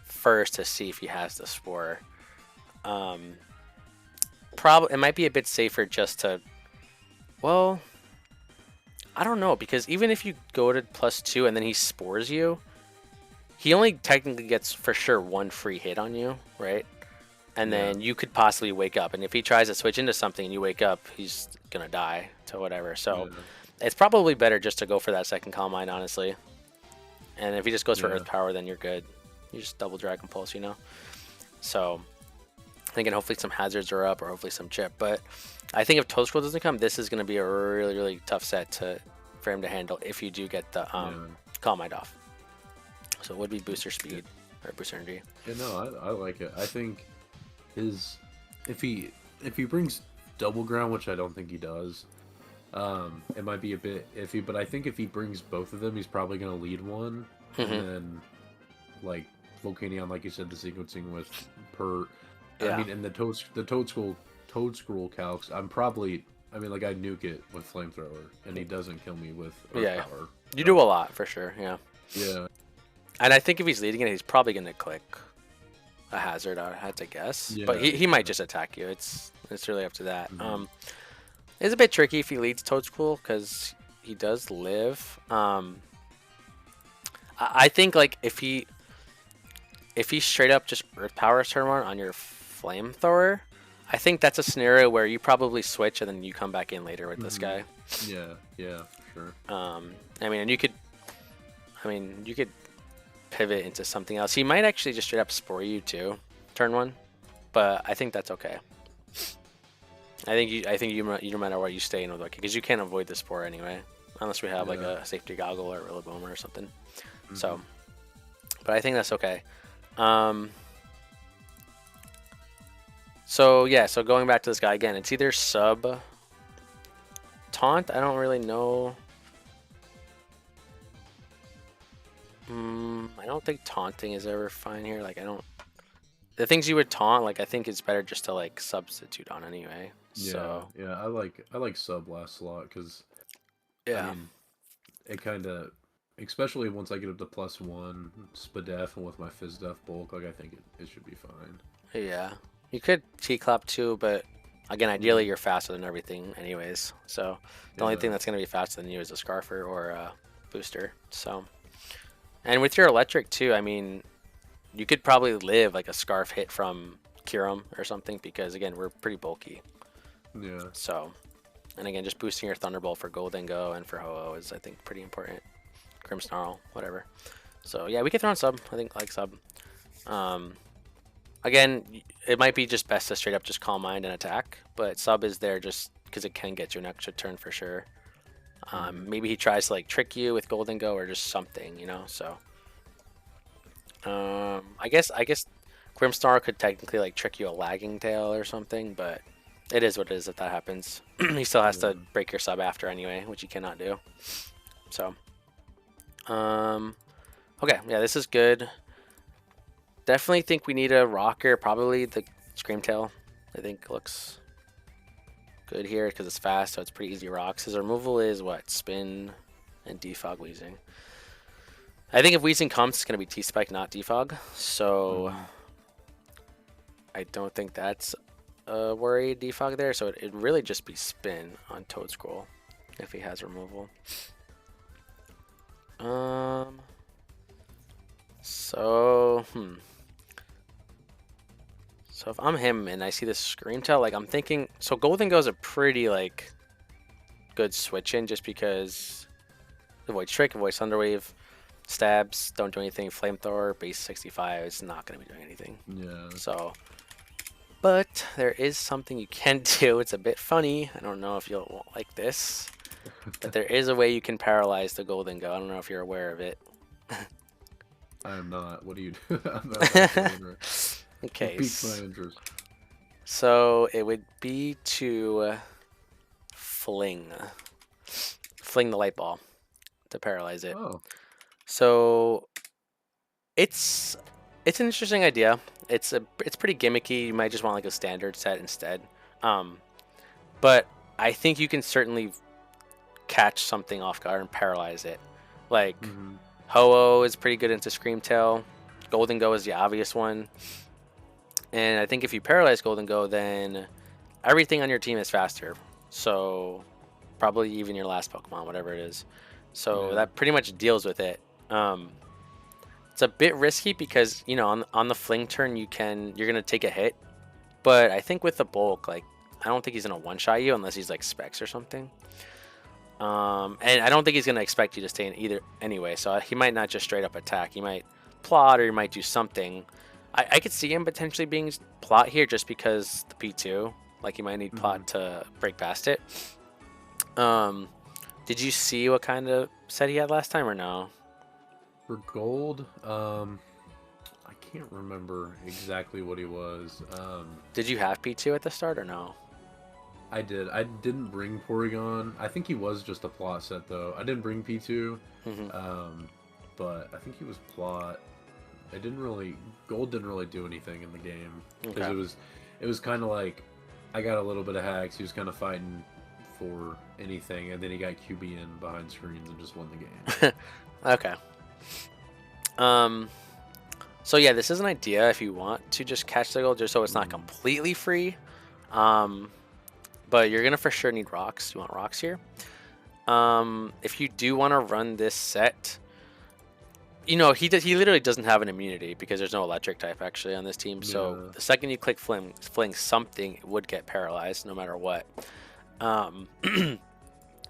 first to see if he has the Spore? It might be a bit safer just to. Well, I don't know, because even if you go to +2 and then he Spores you, he only technically gets for sure one free hit on you, right? And then you could possibly wake up, and if he tries to switch into something and you wake up, he's gonna die to whatever. So it's probably better just to go for that second Calm Mind, honestly. And if he just goes for Earth Power, then you're good. You just double Dragon Pulse, you know? So thinking hopefully some hazards are up, or hopefully some chip. But I think if Toedscroll doesn't come, this is going to be a really, really tough set for him to handle if you do get the Calm Mind off. So it would be booster speed or booster energy. Yeah, no, I like it. I think if he brings double ground, which I don't think he does, it might be a bit iffy. But I think if he brings both of them, he's probably going to lead one, and then like Volcanion, like you said, the sequencing with Pert. I mean, and the Toedscroll calcs, I'd nuke it with Flamethrower, and he doesn't kill me with Earth Power. You do a lot for sure, yeah. Yeah. And I think if he's leading it, he's probably going to click a hazard, I had to guess. Yeah, but he might just attack you. It's really up to that. It's a bit tricky if he leads Toedscroll, because he does live. I think like if he straight up just Earth Power turn on your Flamethrower, I think that's a scenario where you probably switch and then you come back in later with this guy. Yeah, sure. I mean, and you could pivot into something else. He might actually just straight up Spore you too, turn one, but I think that's okay. I think you no matter what, you stay in with Lucky, because you can't avoid the Spore anyway. unless we have like Yeah. a safety goggle or a Rillaboom or something. So, Hmm. but I think that's okay. Um, so yeah, so going back to this guy again, it's either sub taunt. I don't really know. I don't think taunting is ever fine here. Like I don't. The things you would taunt, like I think it's better just to like substitute on anyway. Yeah, So yeah. I like sub last slot because I yeah, mean it kind of, especially once I get up to +1 Spadef and with my Fizdef bulk, like I think it should be fine. yeah. You could T-clap too, but again, ideally Hmm. you're faster than everything anyways. So the only Yeah. thing that's gonna be faster than you is a Scarfer or a booster. So and with your electric too, I mean, you could probably live like a Scarf hit from Kyurem or something because again, we're pretty bulky. Yeah. So and again, just boosting your Thunderbolt for Golden Go and for Ho-Oh is I think pretty important. Grimmsnarl, whatever. So yeah, we could throw in sub. I think like sub. Um, Again, it might be just best to straight up just Calm Mind and attack, but sub is there just because it can get you an extra turn for sure. Hmm. Maybe he tries to like trick you with Golden Go or just something, you know. So I guess Grimmsnarl could technically like trick you a Lagging Tail or something, but it is what it is if that happens. He still has to Yeah. break your sub after anyway, which he cannot do. So um, okay, yeah, this is good. Definitely think we need a rocker. Probably the Screamtail. I think looks good here because it's fast, so it's pretty easy rocks. His removal is what? Spin and Defog Weezing. I think if Weezing comes, it's going to be T-Spike, not Defog. So Hmm. I don't think that's a worry, Defog there. So it'd really just be Spin on Toad Scroll if he has removal. Um. So, So if I'm him and I see this Screamtail, like I'm thinking, so Golden Go's a pretty like good switch in just because avoid Trick, avoid Thunderwave, stabs, don't do anything, Flamethrower, base 65, it's not going to be doing anything. Yeah. So, but there is something you can do. It's a bit funny. I don't know if you'll like this, but there is a way you can paralyze the Golden Go. I don't know if you're aware of it. I am not. What do you do? I'm actually interested. You Okay, piqued my interest. so it would be to fling. Fling the light ball to paralyze it. Oh. So it's an interesting idea. It's pretty gimmicky. You might just want like a standard set instead. Um, but I think you can certainly catch something off guard and paralyze it. Like Hmm. Ho-Oh is pretty good into Screamtail. Golden Go is the obvious one. And I think if you paralyze Golden Go, then everything on your team is faster. So probably even your last Pokemon, whatever it is. So Yeah. that pretty much deals with it. It's a bit risky because you know on the fling turn you're gonna take a hit, but I think with the bulk, like I don't think he's gonna one shot you unless he's like Specs or something. And I don't think he's gonna expect you to stay in either anyway. So he might not just straight up attack. He might plot or he might do something. I could see him potentially being plot here just because the P2, like he might need Hmm. plot to break past it. Um, did you see what kind of set he had last time or no? For gold, I can't remember exactly what he was. Did you have P2 at the start or no? I did. I didn't bring Porygon. I think he was just a plot set though. I didn't bring P2, Hmm. um, but I think he was plot. It didn't really. Gold didn't really do anything in the game because Okay. it was kind of like I got a little bit of hacks. He was kind of fighting for anything, and then he got QB in behind screens and just won the game. Okay. Um. So yeah, this is an idea if you want to just catch the gold, just so it's not Mm, completely free. Um, but you're gonna for sure need rocks. You want rocks here. If you do want to run this set, you know he literally doesn't have an immunity because there's no electric type actually on this team. So yeah. the second you click fling something would get paralyzed no matter what. Um,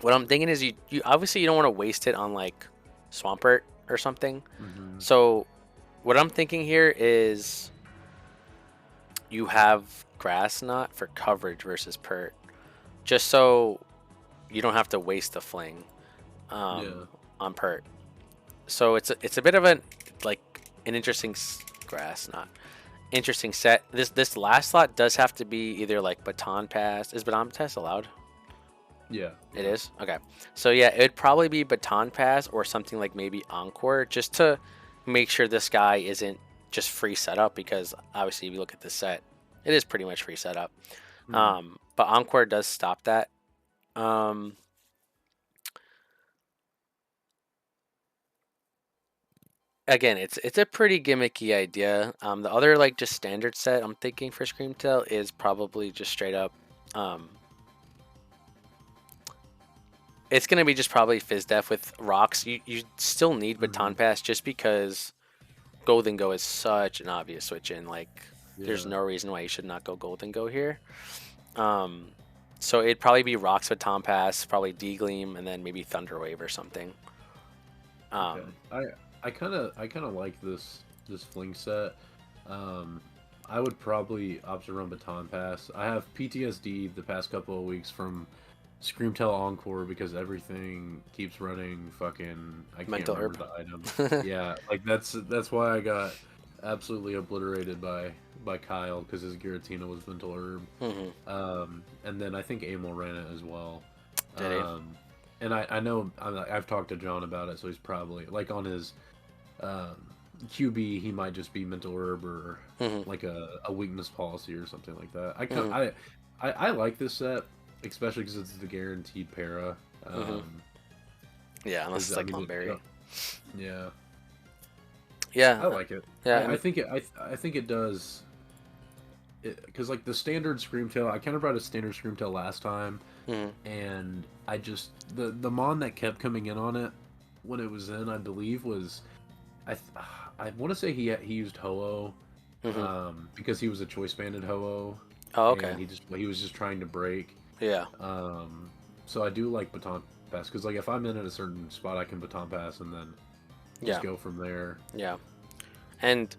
what I'm thinking is you obviously you don't want to waste it on like Swampert or something. Hmm. So what I'm thinking here is you have Grass Knot for coverage versus Pert, just so you don't have to waste the fling. Yeah. on Pert. So it's a bit of like an interesting grass, not interesting set. This last slot does have to be either like baton pass. Is baton pass allowed? Yeah. It Yeah. is? Okay. So yeah, it'd probably be baton pass or something like maybe encore just to make sure this guy isn't just free setup, because obviously if you look at this set, it is pretty much free setup. Mhm. But encore does stop that. Um, Again, it's a pretty gimmicky idea. The other like just standard set I'm thinking for Screamtail is probably just straight up. Um, it's gonna be just probably Fizz Def with rocks. You still need baton Mhm. pass just because Golden Go is such an obvious switch in. Like, there's Yeah. no reason why you should not go Golden Go here. Um, so it'd probably be rocks with Tom Pass, probably D Gleam, and then maybe Thunder Wave or something. Okay. Um, I kind of like this fling set. Um, I would probably opt to run baton pass. I have PTSD the past couple of weeks from Screamtail Encore because everything keeps running fucking. I can't Mental remember Herb. the item. Yeah, like that's why I got absolutely obliterated by Kyle because his Giratina was mental herb. Hmm. And then I think Amel ran it as well. Did he? Um, and I know I've talked to John about it, so he's probably like on his um, QB, he might just be mental herb or Hmm. like a weakness policy or something like that. Hmm. I like this set, especially because it's the guaranteed para. Hmm. Yeah, unless 'Cause, it's I like mean, Lumberry. yeah, Yeah, I like it. yeah, I think I think it does. Because like the standard Screamtail, I kind of brought a standard Screamtail last time, hmm. and I just the mon that kept coming in on it when it was in, I believe was I th- I want to say he used Ho-Oh, Hmm. because he was a choice banded Ho-Oh, Oh, okay. and he was just trying to break. Yeah, Um, so I do like baton pass because like if I'm in at a certain spot, I can baton pass and then just yeah, go from there. yeah. And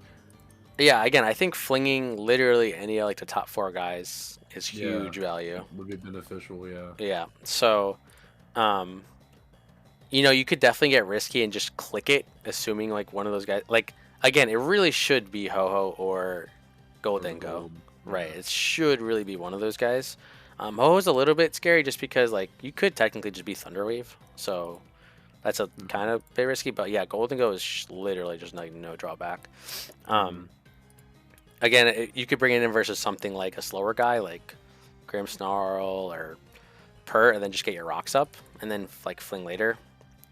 yeah, again, I think flinging literally any of like the top four guys is Yeah, huge value. would be beneficial. Yeah. Yeah. So, um, you could definitely get risky and just click it, assuming like one of those guys. Like, again, it really should be Ho Ho or Or Golden Go, gold. right? Yeah. It should really be one of those guys. Ho Ho's a little bit scary just because like you could technically just be Thunder Wave, so that's a Hmm. kind of bit risky. But yeah, Golden Go is literally just like no drawback. Hmm. Um, Again, you could bring it in versus something like a slower guy like Grim Snarl or Pert, and then just get your rocks up and then like fling later.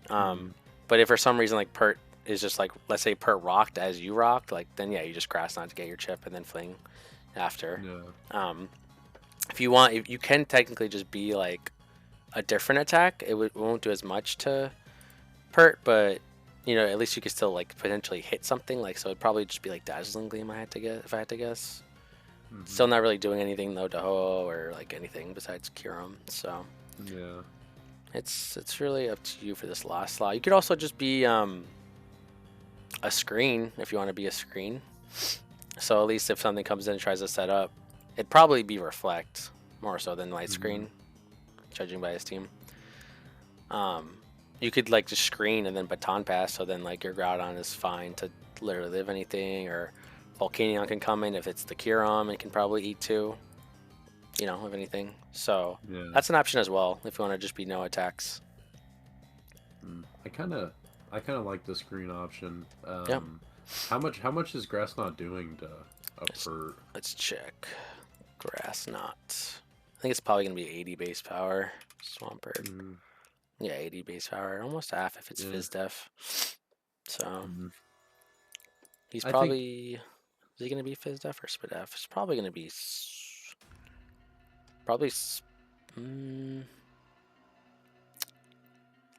Hmm. Um, but if for some reason like Pert is just like, let's say Pert rocked as you rocked, like then yeah, you just grass on to get your chip and then fling after. Yeah. Um, if you want, if you can technically just be like a different attack. It won't do as much to Pert, but at least you could still like potentially hit something. Like, so it'd probably just be like Dazzling Gleam. I had to guess if I had to guess. Hmm. Still not really doing anything though to Ho or like anything besides cure 'em. So Yeah. it's really up to you for this last slot. You could also just be a screen if you want to be a screen. So at least if something comes in and tries to set up, it'd probably be Reflect more so than Light Hmm. Screen, judging by his team. Um, you could like just screen and then baton pass, so then like your Groudon is fine to literally live anything, or Volcanion can come in if it's the Curom and can probably eat two, if anything. So Yeah. that's an option as well if you want to just be no attacks. Mm. I kind of like the screen option. Yeah. How much is Grass not doing to a Let's, Pert? let's check. Grass Knot. I think it's probably gonna be 80 base power. Swampert. Mm, Yeah, 80 base power. Almost half if it's yeah. Fizz Def. So Mm. he's I think. probably. Is he gonna be Fizz Def or Spit Def? It's probably gonna be. Probably. Mm,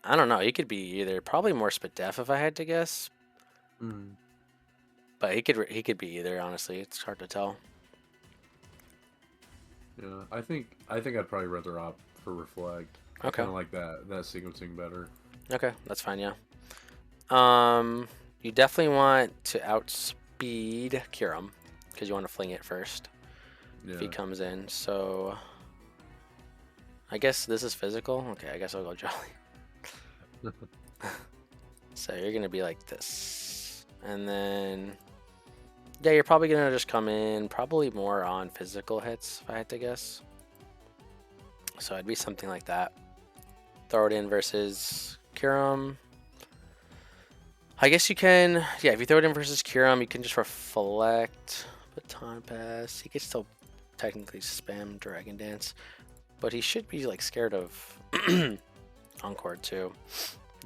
I don't know. He could be either. Probably more Spit Def if I had to guess. Mm, But he could be either. Honestly, it's hard to tell. yeah. I think I'd probably rather opt for Reflect. I Okay. kind of like that sequencing better. Okay, that's fine. Yeah. You definitely want to outspeed Kyurem because you want to fling it first if he Yeah. comes in. So I guess this is physical. Okay, I guess I'll go Jolly. So you're gonna be like this, and then yeah, you're probably gonna just come in probably more on physical hits if I had to guess. So it'd be something like that. Throw it in versus Kiram. I guess you can, yeah, if you throw it in versus Kiram, you can just reflect, baton pass. He could still technically spam Dragon Dance, but he should be like scared of Encore too.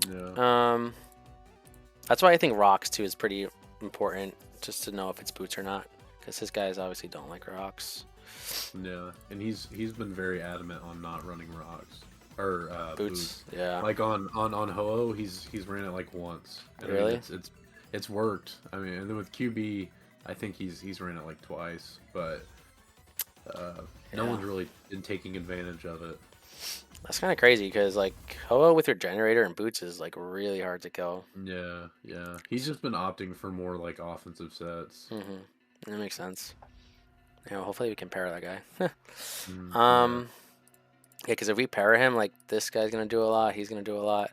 Yeah. That's why I think rocks too is pretty important, just to know if it's boots or not, because his guys obviously don't like rocks. Yeah, and he's been very adamant on not running rocks or Boots, yeah. Like on Ho-Oh, he's ran it like once. And Really? I mean, it's worked. I mean, and then with QB, I think he's ran it like twice, but no Yeah. one's really been taking advantage of it. That's kind of crazy because like Ho-Oh with your generator and boots is like really hard to kill. Yeah, yeah. He's just been opting for more like offensive sets. That makes sense. Yeah, well, hopefully we can pair that guy. Yeah. Yeah, because if we pair him, like this guy's gonna do a lot, he's gonna do a lot.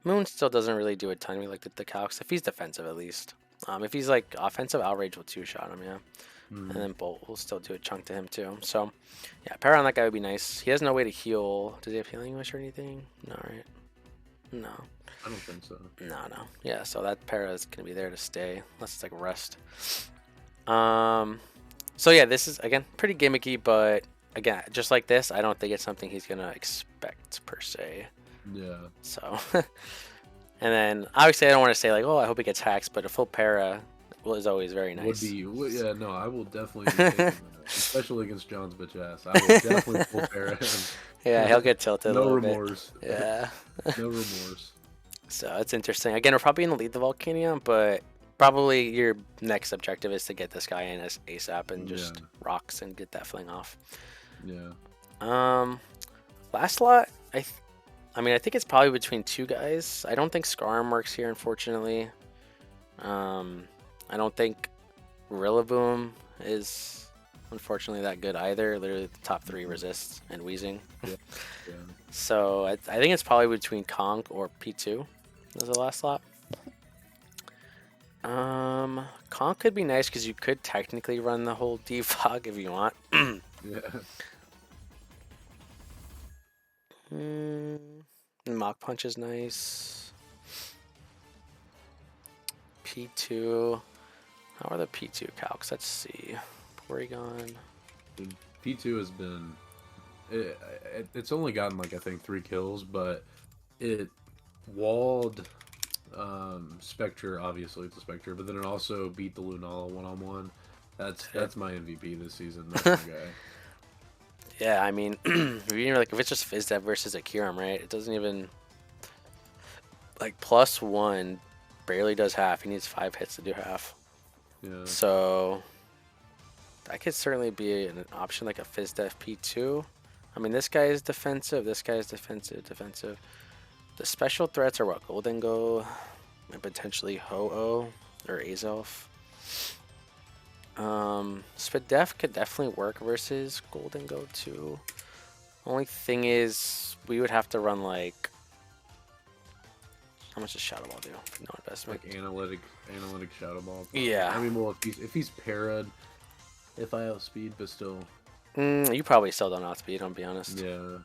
Moon still doesn't really do a ton. We looked at the calcs. If he's defensive, at least. If he's like offensive, Outrage will two-shot him, yeah. And then Bolt will still do a chunk to him too. So, yeah, pair on that guy would be nice. He has no way to heal. Does he have healing wish or anything? No, right? No. I don't think so. No. Yeah, so that para is gonna be there to stay. Unless it's like rest. So yeah, this is again pretty gimmicky, but again, just like this, I don't think it's something he's gonna expect per se. Yeah. So, and then obviously I don't want to say like, oh, I hope he gets hacks, but a full para is always very nice. Yeah, no, I will definitely be taking that, especially against John's bitch ass. I will definitely full pair him. Yeah, he'll get tilted No a little remorse. bit. Yeah. No remorse. So it's interesting. Again, we're probably gonna lead the Volcanium, but probably your next objective is to get this guy in as ASAP and just rocks and get that fling off. Yeah. Last slot, I mean, I think it's probably between two guys. I don't think Scarm works here, unfortunately. I don't think Rillaboom is unfortunately that good either. Literally the top three resists and wheezing. Yeah. So I think it's probably between Conk or P2 as the last slot. Conk could be nice because you could technically run the whole defog if you want. Yeah. Mach Punch is nice. P2. How are the P2 calcs? Let's see. Porygon. P2 has been. It's only gotten like I think 3 kills, but it walled Spectre. Obviously, it's a Spectre, but then it also beat the Lunala 1-on-1. That's my MVP this season. That's my guy. Yeah, I mean, like if it's just Fizdev versus a Kiram, right? It doesn't even like +1 barely does half. He needs 5 hits to do half. Yeah. So that could certainly be an option, like a Fizdev P2. I mean, this guy is defensive. This guy is defensive. The special threats are what? Golden Go and potentially Ho-Oh or Azelf. Spadef could definitely work versus Golden Go too. Only thing is, we would have to run like. How much does Shadow Ball do? No investment. Like analytic Shadow Ball. Yeah. I mean, well, if he's parad, if I outspeed, but still. You probably still don't outspeed, I'll be honest. Yeah.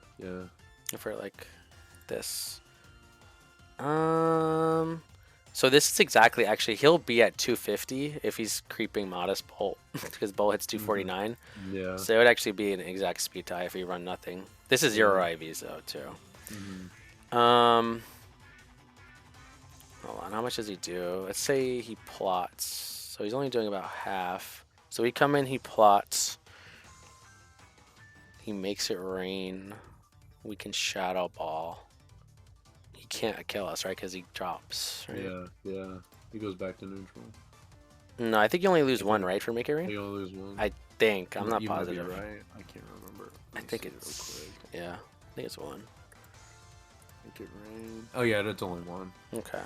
If we're like this. So this is exactly, actually, he'll be at 250 if he's creeping Modest Bolt, because Bolt hits 249. Yeah. So it would actually be an exact speed tie if we run nothing. This is 0 IVs though, too. Hold on, how much does he do? Let's say he plots. So he's only doing about half. So we come in, he plots. He makes it rain. We can Shadow Ball. He can't kill us, right? Because he drops, right? Yeah. He goes back to neutral. No, I think you only lose one, right, for Make It Rain? You only lose one. I think. I'm not You positive. might be right. I can't remember. I think it's... Yeah, I think it's one. Make It Rain. Oh, yeah, that's only one. Okay.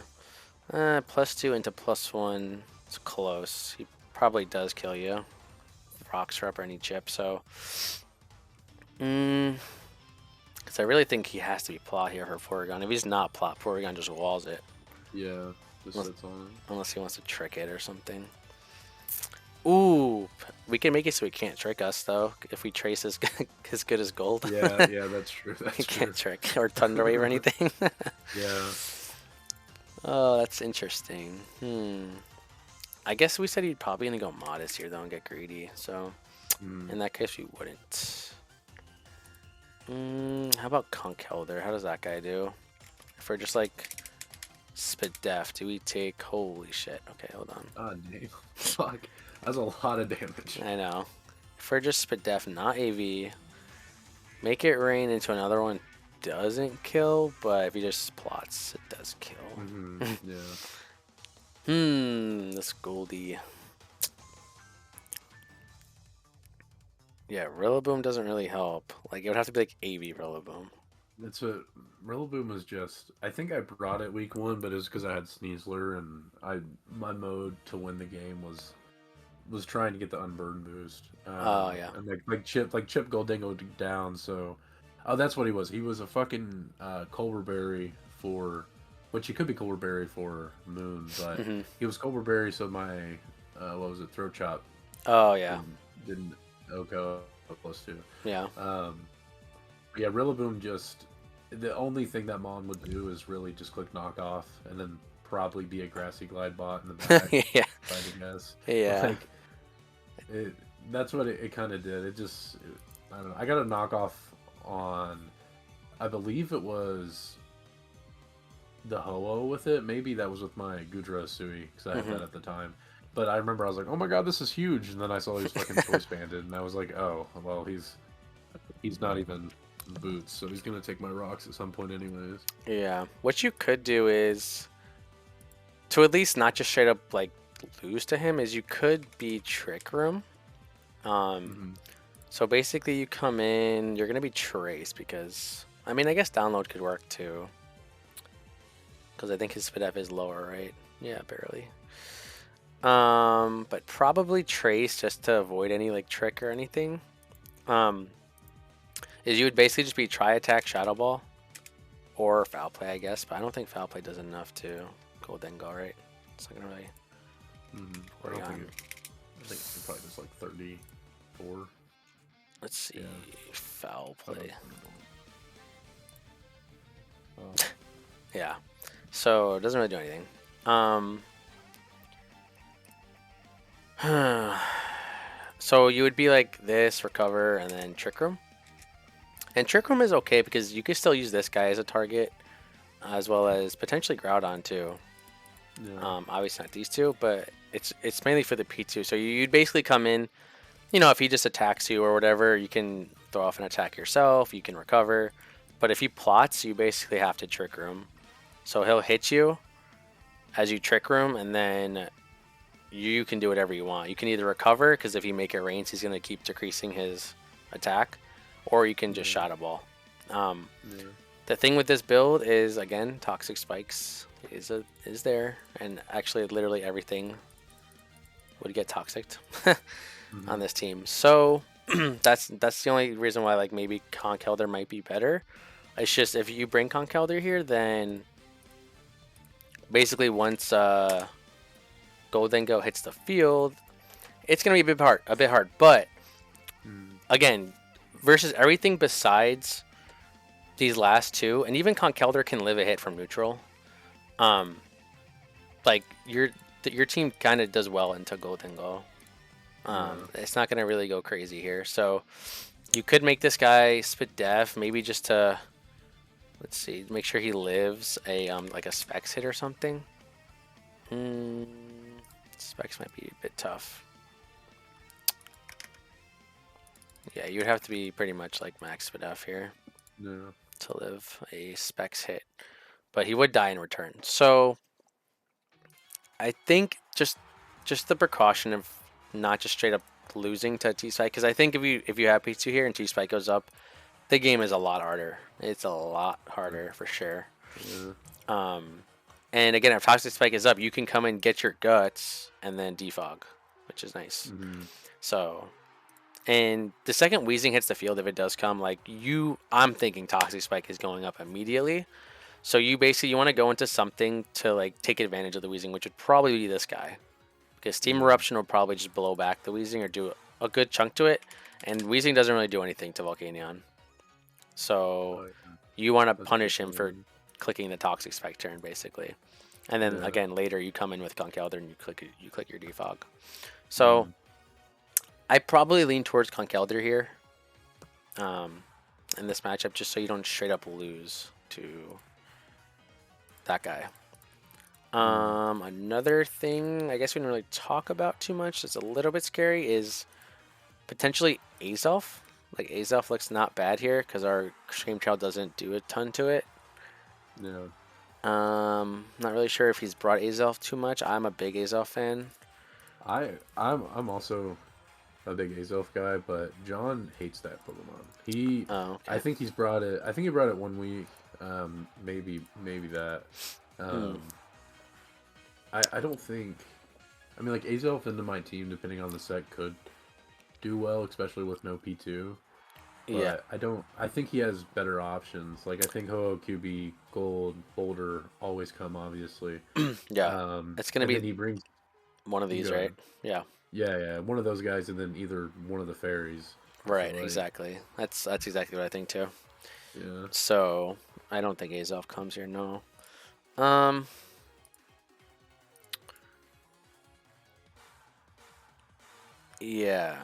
+2 into +1. It's close. He probably does kill you. Rocks are up or any chip, so... Because Because I really think he has to be plot here for Porygon. If he's not plot, Porygon just walls it. Yeah, just Unless, sits on unless he wants to trick it or something. Ooh, we can make it so he can't trick us though. If we trace as good as gold. it. Yeah, yeah, that's true. He That's can't true. trick or Thunder Wave or anything. Yeah. Oh, that's interesting. I guess we said he'd probably gonna go modest here though and get greedy. So in that case, we wouldn't. How about Conkeldurr? How does that guy do? If we're just like Spidef, do we take? Holy shit! Okay, hold on. Oh, damn. Fuck. That's a lot of damage. I know. If we're just Spidef, not AV, make it rain into another one doesn't kill, but if he just plots, it does kill. Yeah. This Goldie. Yeah, Rillaboom doesn't really help. Like, it would have to be like AV Rillaboom. That's what Rillaboom was just. I think I brought it week 1, but it was because I had Sneasler, and my mode to win the game was trying to get the Unburn boost. Oh yeah. And Chip Goldingo down. So, oh, that's what he was. He was a fucking Culver Berry for, which he could be Culver Berry for Moon, but he was Culver Berry. So my what was it? Throat Chop. Oh yeah. Didn't Oko +2. Yeah. Yeah, Rillaboom just, the only thing that Mon would do is really just click knock off and then probably be a Grassy Glide bot in the back. Yeah. I guess. Yeah. Like, that's what it kind of did. I don't know. I got a knockoff on, I believe it was the Ho-Oh with it. Maybe that was with my Gudra Sui, because I had that at the time. But I remember I was like, oh my god, this is huge. And then I saw he was fucking Choice Banded, and I was like, oh, well, he's not even boots, so he's gonna take my rocks at some point anyways. Yeah. What you could do is, to at least not just straight up like lose to him, is you could be Trick Room. So basically you come in, you're gonna be Trace because, I mean, I guess download could work too. Because I think his Spidef is lower, right? Yeah, barely. But probably Trace just to avoid any like trick or anything. Is you would basically just be try attack Shadow Ball or Foul Play, I guess. But I don't think Foul Play does enough to Goldingo, right? It's not gonna really. I think it's probably just like 34. Let's see, Foul Play. Yeah, so it doesn't really do anything. So you would be like this, recover, and then Trick Room. And Trick Room is okay because you can still use this guy as a target, as well as potentially Groudon too. Yeah. Obviously not these two, but it's mainly for the P2. So you'd basically come in, you know, if he just attacks you or whatever, you can throw off an attack yourself, you can recover. But if he plots, you basically have to Trick Room. So he'll hit you as you Trick Room, and then you can do whatever you want. You can either recover, because if you make it rains, he's going to keep decreasing his attack, or you can just Shadow Ball. The thing with this build is, again, Toxic Spikes is there, and actually literally everything would get toxicked on this team. So that's the only reason why like maybe Conkeldurr might be better. It's just if you bring Conkeldurr here, then basically once Goldingo hits the field, it's gonna be a bit hard. But again, versus everything besides these last two, and even Conkeldurr can live a hit from neutral. Like your team kind of does well into Goldingo. It's not gonna really go crazy here. So you could make this guy Spidef, maybe just to, let's see, make sure he lives a like a Specs hit or something. Specs might be a bit tough. Yeah, you'd have to be pretty much like max Spidef here to live a Specs hit. But he would die in return. So I think just the precaution of not just straight up losing to T-Spike, because I think if you have P2 here and T-Spike goes up, the game is a lot harder. It's a lot harder for sure. And again, if Toxic Spike is up, you can come and get your guts and then defog, which is nice. So And the second Wheezing hits the field, if it does come, like I'm thinking Toxic Spike is going up immediately. So you want to go into something to like take advantage of the Wheezing, which would probably be this guy, because Steam Yeah. Eruption will probably just blow back the Wheezing or do a good chunk to it, and Wheezing doesn't really do anything to Volcanion. So Oh, yeah. you want to That's a good punish him for point. clicking the Toxic Spike turn, basically. And then Yeah. again later you come in with Conkeldurr and you click your defog. So Mm. I probably lean towards Conkeldurr here, in this matchup, just so you don't straight up lose to that guy. Mm. Another thing I guess we didn't really talk about too much that's a little bit scary is potentially Azelf. Like Azelf looks not bad here because our Scream Child doesn't do a ton to it. Yeah. Not really sure if he's brought Azelf too much. I'm a big Azelf fan. I'm also a big Azelf guy, but John hates that Pokemon. Oh, I okay. think he's brought it. I think he brought it 1 week. Maybe that. Hmm. Um, I don't think. I mean, like Azelf into my team, depending on the set, could do well, especially with no P2. Yeah. But I don't. I think he has better options. Like I think Ho-Oh, QB, Gold, Boulder always come obviously. Yeah. It's gonna And be then he brings. one of these, Go right? ahead. Yeah. Yeah, yeah, one of those guys, and then either one of the fairies. I feel Right. like. Exactly. That's exactly what I think too. Yeah. So I don't think Azelf comes here. No. Um. Yeah.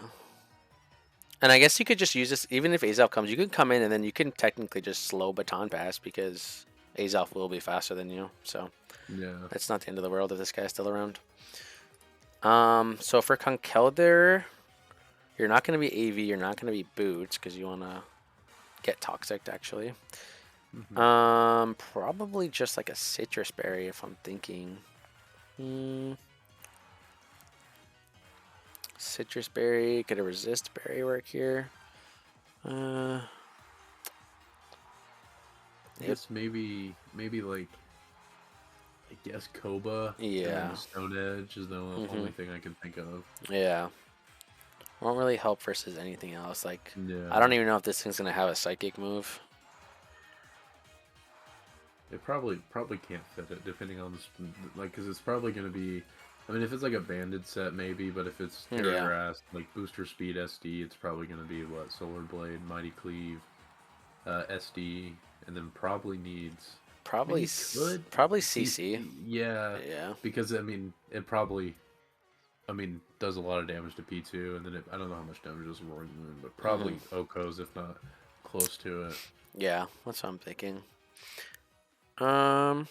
And I guess you could just use this, even if Azelf comes, you can come in and then you can technically just slow Baton Pass because Azelf will be faster than you. So Yeah. it's not the end of the world if this guy's still around. So for Conkeldurr, you're not going to be AV, you're not going to be Boots because you want to get Toxic actually. Hmm. Probably just like a Citrus Berry if I'm thinking. Hmm. Citrus Berry, could a Resist Berry work here? Uh, I it, guess maybe like I guess Koba and then yeah. a Stone Edge is the only Mhm. thing I can think of. Yeah. Won't really help versus anything else. Like, I Yeah. don't even know if this thing's gonna have a psychic move. It probably can't fit it depending on like because it's probably gonna be. I mean, if it's like a banded set, maybe, but if it's Terra Yeah. Grass, like Booster Speed SD, it's probably gonna be what Solar Blade, Mighty Cleave, SD, and then probably needs. I mean, Probably, he could probably see, CC. yeah, Yeah. because I mean, it probably, I mean, does a lot of damage to P2, and then I don't know how much damage does Roaring Moon, but Hmm. probably Okos if not close to it. Yeah, that's what I'm thinking. Um,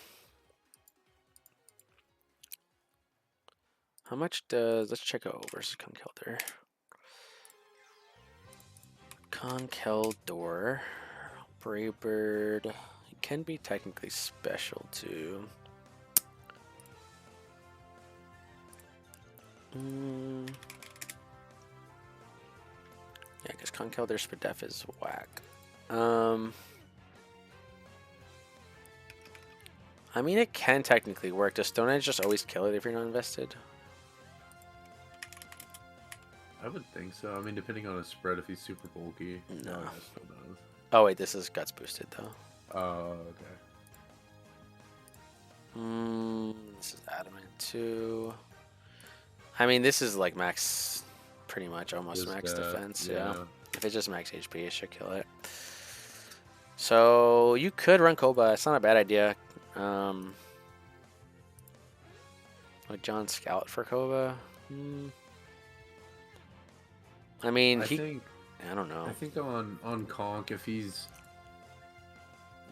how much does let's check out versus Conkeldurr. Conkeldurr, Brave Bird. He can be technically special too. Mm, yeah, because Conkeldurr Spadef is whack. Um, I mean, it can technically work. Does Stone Edge just always kill it if you're not invested? I would think so. I mean, depending on his spread, if he's super bulky. No. No, yeah, still does. Oh wait, this is guts boosted though. Oh, okay. This is adamant too. I mean, this is like max, pretty much almost This max defense. Yeah. yeah. If it's just max HP, it should kill it. So you could run Koba. It's not a bad idea. Would John scout for Koba? I mean, I think I don't know. I think on Conk if he's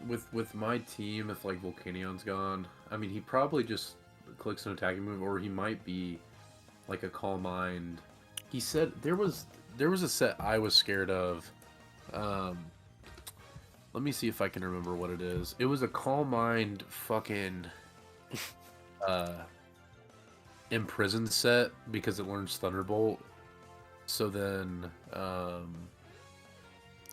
with my team if like Volcanion's gone, I mean he probably just clicks an attacking move or he might be like a Calm Mind. He said there was a set I was scared of. Um, let me see if I can remember what it is. It was a Calm Mind fucking uh imprisoned set because it learns Thunderbolt. So then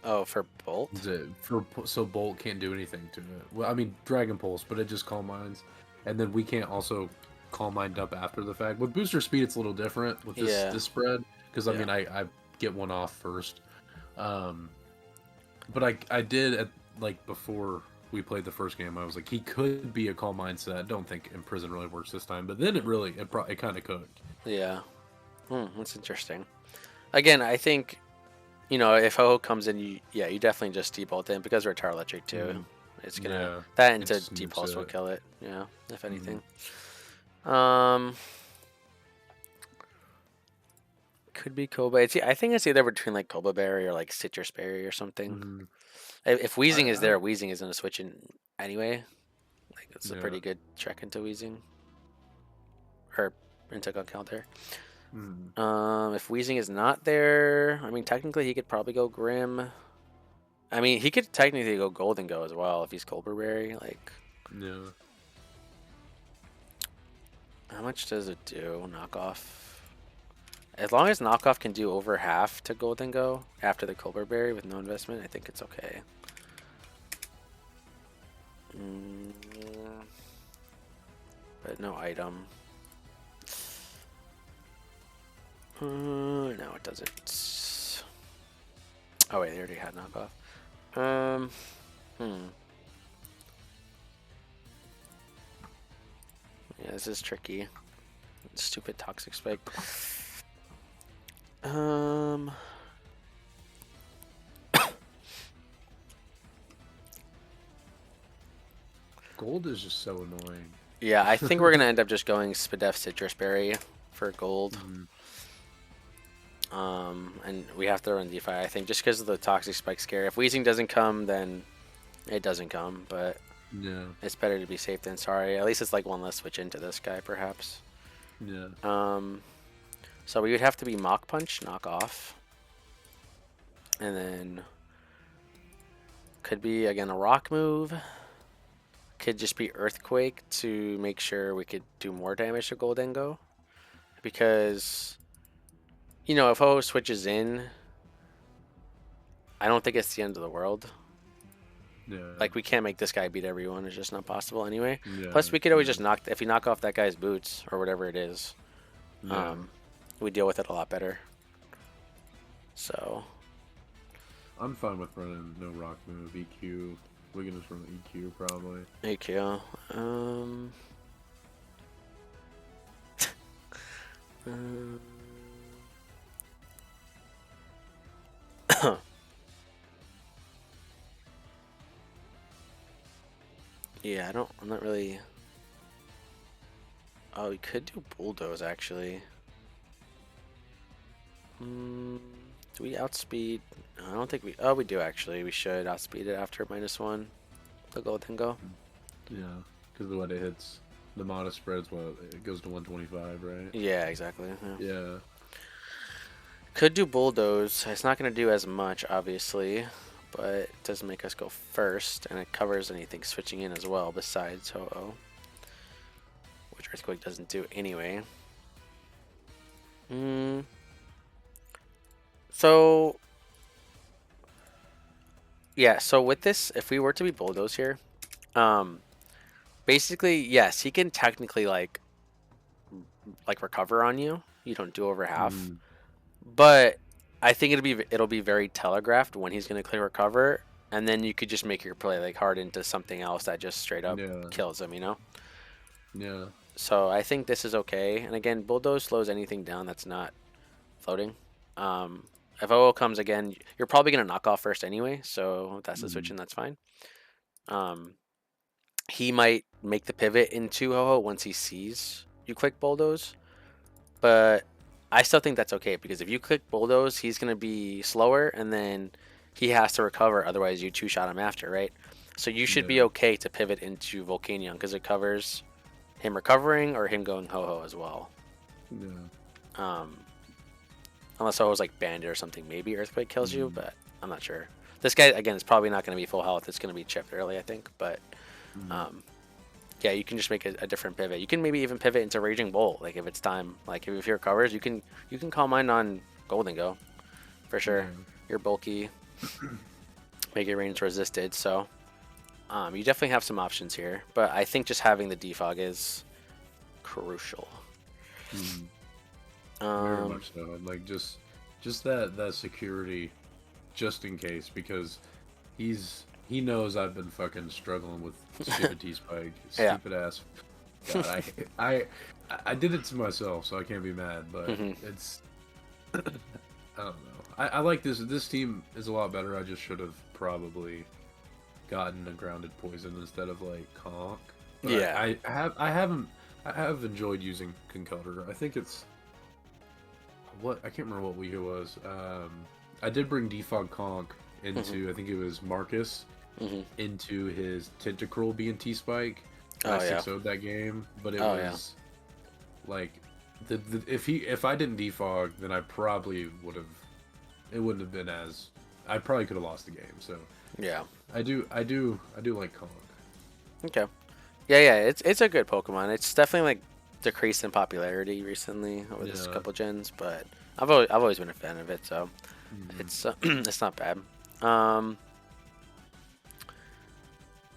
Oh, for Bolt? is it for so Bolt can't do anything to it. Well, I mean Dragon Pulse, but it just Calm Minds, and then we can't also Calm Mind up after the fact. With Booster Speed, it's a little different with this Yeah. this spread because I Yeah. mean I get one off first. But I did before we played the first game, I was like, he could be a calm mindset. I don't think imprison really works this time, but then it kind of could. Yeah. That's interesting. Again, I think, if Ho comes in, you definitely just debolt in because we're Tower Electric too. It's gonna that into depulse will kill it. Yeah, if anything. Could be Koba. I think it's either between like Koba Berry or like Citrus Berry or something. If Wheezing is there, Wheezing is gonna switch in anyway. Like it's a pretty good trek into Wheezing or into Counter. If Wheezing is not there, I mean, technically he could probably go Grim. I mean, he could technically go Golden Go as well if he's Colberberry. Like, yeah. How much does it do? Knockoff. As long as knockoff can do over half to Golden Go after the Colberberry with no investment, I think it's okay. But no item. No, it doesn't. Oh wait, they already had knockoff. Yeah, this is tricky. Stupid toxic spike. Gold is just so annoying. Yeah, I think we're gonna end up just going Spadef Citrus Berry for gold. And we have to run DeFi, I think, just because of the toxic spike scare. If Wheezing doesn't come, then it doesn't come, but yeah, it's better to be safe than sorry. At least it's like one less switch into this guy, perhaps. Yeah. So we would have to be Mach Punch, knock off. And then could be, again, a rock move. Could just be Earthquake to make sure we could do more damage to Goldengo. Because, if Ho switches in, I don't think it's the end of the world. Yeah. Like, we can't make this guy beat everyone. It's just not possible anyway. Yeah. Plus, we could always just if you knock off that guy's boots or whatever it is, we deal with it a lot better. So I'm fine with running no rock move, EQ. We can just run EQ probably. EQ. Yeah, I'm not really. Oh, we could do Bulldoze actually. Do we outspeed? I don't think we. Oh, we do actually. We should outspeed it after -1. The Golden Go. Yeah, because the way it hits the modest spreads, it goes to 125, right? Yeah, exactly. Yeah. Could do Bulldoze. It's not going to do as much, obviously, but it does make us go first, and it covers anything switching in as well besides Ho-Oh, which Earthquake doesn't do anyway. So, yeah, so with this, if we were to be Bulldoze here, basically, yes, he can technically, like recover on you. You don't do over half. But I think it'll be very telegraphed when he's going to clear recover, and then you could just make your play like hard into something else that just straight up kills him, Yeah. So I think this is okay. And again, Bulldoze slows anything down that's not floating. If OO comes again, you're probably going to knock off first anyway, so if that's the switch in, that's fine. He might make the pivot into Ho-Oh once he sees you click Bulldoze, but I still think that's okay, because if you click Bulldoze, he's going to be slower, and then he has to recover, otherwise you two-shot him after, right? So you should be okay to pivot into Volcanion, because it covers him recovering or him going Ho-Oh as well. Yeah. Unless Ho-Oh's like Bandit or something, maybe Earthquake kills you, but I'm not sure. This guy, again, is probably not going to be full health. It's going to be chipped early, I think, but yeah, you can just make a different pivot. You can maybe even pivot into Raging Bolt, like if it's time. Like if he recovers, you can call mine on Golden Go, for sure. You're bulky, make your range resisted, so you definitely have some options here. But I think just having the defog is crucial. Very much so. Like, just just that security, just in case, because he knows I've been fucking struggling with stupid T Spike, Yeah. stupid ass. God, I I did it to myself, so I can't be mad. But Hmm. it's I don't know. I like this. This team is a lot better. I just should have probably gotten a grounded poison instead of like conk. But Yeah. I have enjoyed using concutter. I think it's what I can't remember what week it was. I did bring defog conk Hmm. into I think it was Marcus Hmm. into his Tentacruel BNT spike, and I Oh yeah. 6-0'd that game. But it Oh yeah. was like if I didn't defog, then I probably would have. It wouldn't have been as. I probably could have lost the game. So Yeah. I do like conk. Okay. Yeah, yeah. It's a good Pokemon. It's definitely like decreased in popularity recently over this Yeah. couple gens, but I've always been a fan of it, so Mhm. it's it's not bad. Um.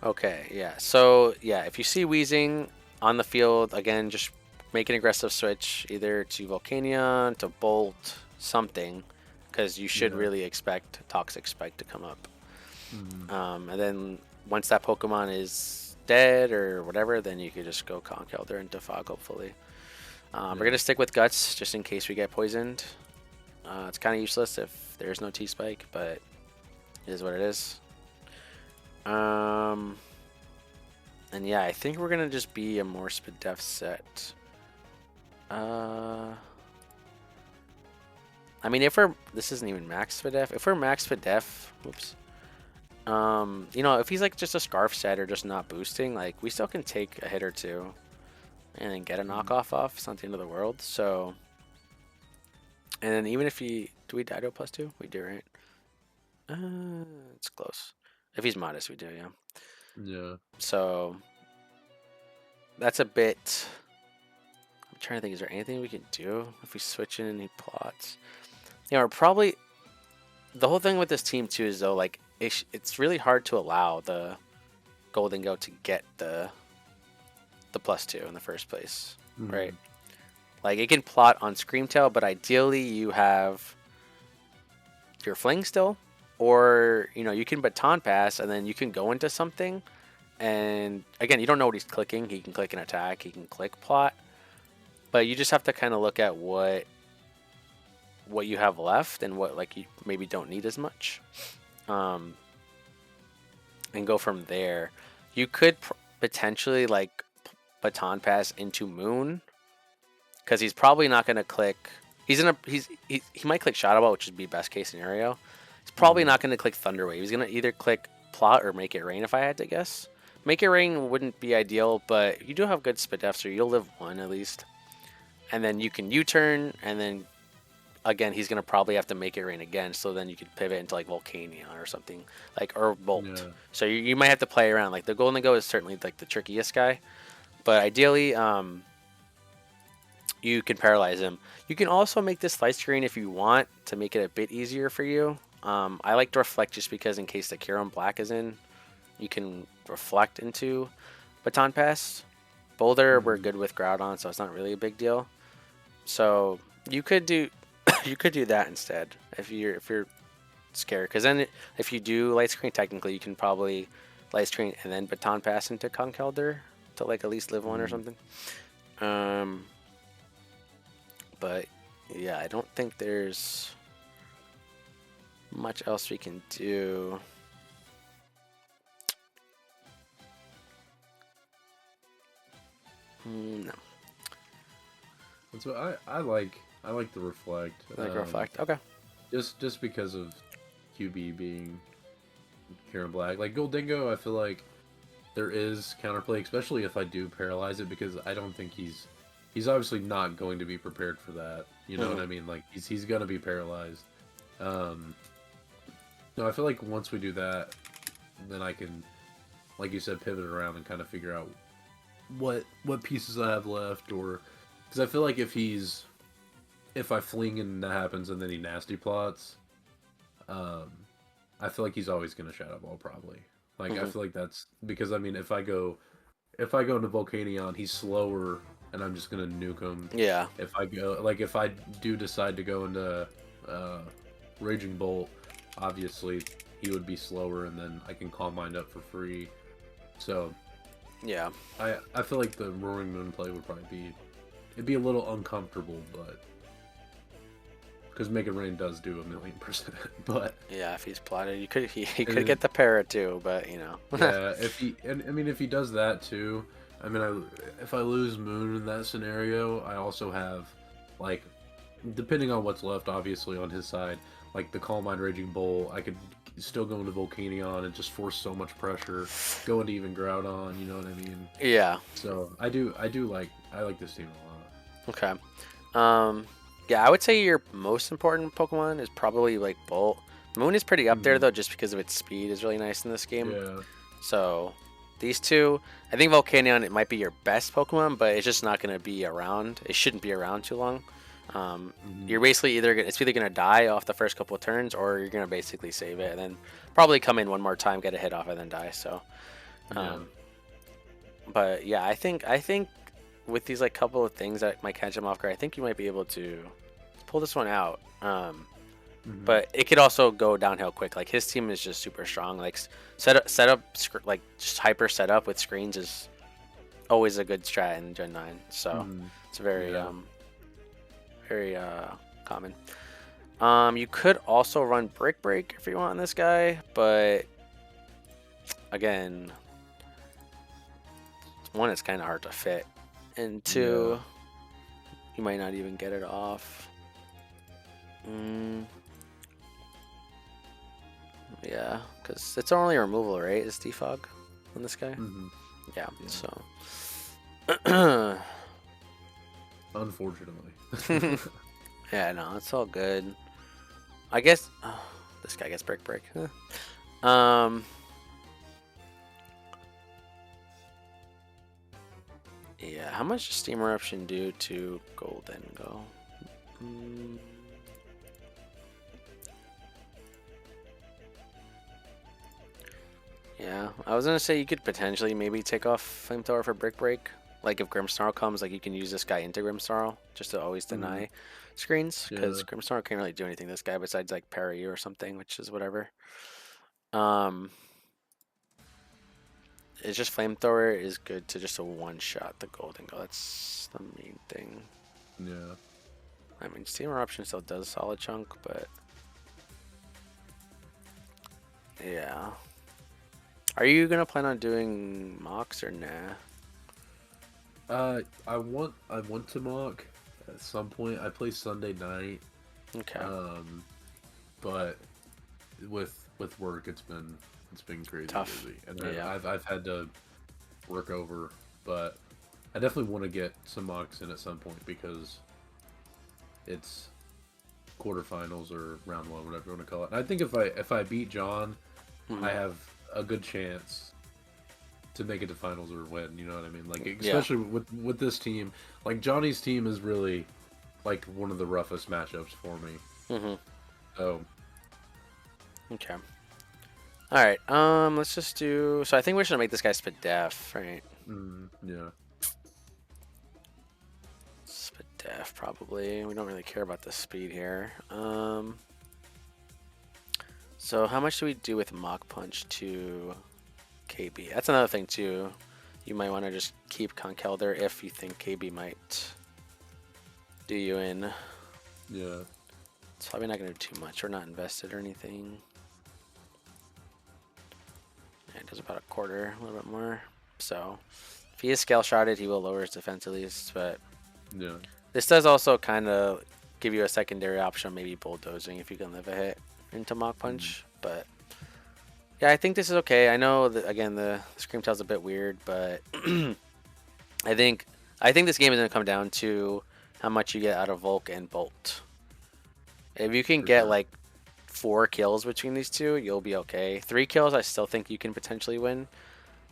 Okay. Yeah. So yeah, if you see Weezing on the field again, just make an aggressive switch either to Volcanion, to Bolt, something, because you should Yeah. really expect Toxic Spike to come up. Mhm. And then once that Pokemon is dead or whatever, then you could just go Conkeldurr into Fog, hopefully. We're Yeah. going to stick with Guts just in case we get poisoned. It's kind of useless if there's no T-Spike, but it is what it is. Um, and yeah, I think we're going to just be a more Spadef set. Uh, I mean, if we're... This isn't even max Spadef. If we're max Spadef... Oops. You know, if he's like just a Scarf set or just not boosting, like we still can take a hit or two and then get a Mhm. knockoff off. It's not the end of the world. So, and then even if he, do we die to a +2? We do, right? It's close. If he's modest, we do, yeah. Yeah. So that's a bit. I'm trying to think. Is there anything we can do if we switch in any plots? Yeah, we're probably the whole thing with this team too is though like it's really hard to allow the Golden Goat to get the +2 in the first place, right? Mhm. Like it can plot on Screamtail, but ideally you have your Fling still, or you know you can Baton Pass and then you can go into something. And again, you don't know what he's clicking. He can click an attack. He can click plot, but you just have to kind of look at what you have left and what like you maybe don't need as much, um, and go from there. You could potentially like Baton Pass into Moon because he's probably not going to click. He might click Shadow Ball, which would be best case scenario. He's probably Mhm. not going to click Thunder Wave. He's going to either click Plot or Make It Rain. If I had to guess, Make It Rain wouldn't be ideal, but you do have good Spadef, so you'll live one at least. And then you can U-turn, and then again he's going to probably have to Make It Rain again. So then you could pivot into like Volcania or something like or Bolt. Yeah. So you might have to play around. Like the Golden Go is certainly like the trickiest guy, but ideally, you can paralyze him. You can also make this light screen if you want to make it a bit easier for you. I like to reflect just because in case the Kyurem Black is in, you can reflect into Baton Pass. Boulder, we're Mhm. good with Groudon, so it's not really a big deal. So you could do you could do that instead if you're scared. Because then if you do light screen, technically you can probably light screen and then Baton Pass into Conkeldurr to like at least live one or Mhm. something. Um, but yeah, I don't think there's much else we can do. No, That's what I like. I like the reflect. like reflect. Okay. Just because of QB being Karen Black. Like Goldingo, I feel like there is counterplay, especially if I do paralyze it, because I don't think he's obviously not going to be prepared for that. You know what Hmm. I mean? Like he's gonna be paralyzed. Um, no, I feel like once we do that, then I can, like you said, pivot around and kind of figure out what pieces I have left, or because I feel like if I fling and that happens and then he nasty plots, um, I feel like he's always gonna Shadow Ball probably. Like I Hmm. feel like that's because I mean if I go into Volcanion, he's slower and I'm just gonna nuke him. Yeah. If I do decide to go into uh, Raging Bolt, obviously he would be slower, and then I can Calm Mind up for free. So Yeah. I feel like the Roaring Moon play would probably be, it'd be a little uncomfortable, but because Make It Rain does do 1,000,000%. But Yeah, if he's plotted, he could and, get the para too, but you know. yeah, if he, and I mean, if he does that too, I mean, if I lose Moon in that scenario, I also have, like, depending on what's left, obviously on his side, like the Calm Mind Raging Bull, I could still go into Volcanion and just force so much pressure, go into even Groudon, you know what I mean? Yeah. So I like this team a lot. Okay. Um, yeah, I would say your most important Pokemon is probably like Bolt. Moon is pretty up there Hmm. though, just because of its speed is really nice in this game. Yeah. So these two, I think Volcanion it might be your best Pokemon, but it's just not going to be around. It shouldn't be around too long. Hmm. You're basically it's either gonna die off the first couple of turns, or you're gonna basically save it and then probably come in one more time, get a hit off, and then die. So, Yeah. um, but yeah, I think with these like couple of things that might catch him off guard, I think you might be able to pull this one out. Hmm. But it could also go downhill quick. Like his team is just super strong. Like like just hyper setup with screens is always a good strat in Gen 9. So Hmm. it's very Yeah. very common. You could also run Brick Break if you want on this guy, but again, one, it's kind of hard to fit, and two, Yeah. you might not even get it off. Yeah, because it's only removal, right? Is defog on this guy? Hmm. Yeah, Yeah. so. Unfortunately. Yeah, no, it's all good. I guess this guy gets Brick Break. Huh. Yeah, how much does Steam Eruption do to Golden Go? Mm, yeah, I was gonna say you could potentially maybe take off Flamethrower for Brick Break. Like if Grimmsnarl comes, like you can use this guy into Grimmsnarl just to always Hmm. deny screens, because Yeah. Grimmsnarl can't really do anything to this guy besides like parry you or something, which is whatever. Um, it's just Flamethrower is good to just a one-shot the Golden Go. That's the main thing. Yeah. I mean, Steam Eruption still does solid chunk, but yeah. Are you gonna plan on doing mocks or nah? I want to mock at some point. I play Sunday night, Okay. um, but with work it's been crazy Tough. busy, and Yeah. I've had to work over, but I definitely want to get some mocks in at some point because it's quarterfinals or round one, whatever you want to call it. And I think if I beat John, I Hmm. have a good chance to make it to finals or win. You know what I mean? Like Yeah. especially with this team, like Johnny's team is really like one of the roughest matchups for me. Hmm. So Okay. All right. Let's just do. So I think we should make this guy spit def, right? yeah, Spit def probably. We don't really care about the speed here. So how much do we do with Mach Punch to KB? That's another thing too. You might want to just keep Conkeldurr if you think KB might do you in. yeah, It's probably not going to do too much. We're not invested or anything. Yeah, it does about a quarter, a little bit more. So if he is scale shotted, he will lower his defense at least. But yeah. this does also kind of give you a secondary option, maybe bulldozing if you can live a hit into Mach Punch. But yeah, I think this is okay. I know that again the Scream Tail's a bit weird, but I think this game is gonna come down to how much you get out of Volk and Bolt. If you can For get sure. like 4 kills between these two, you'll be okay. 3 kills, I still think you can potentially win.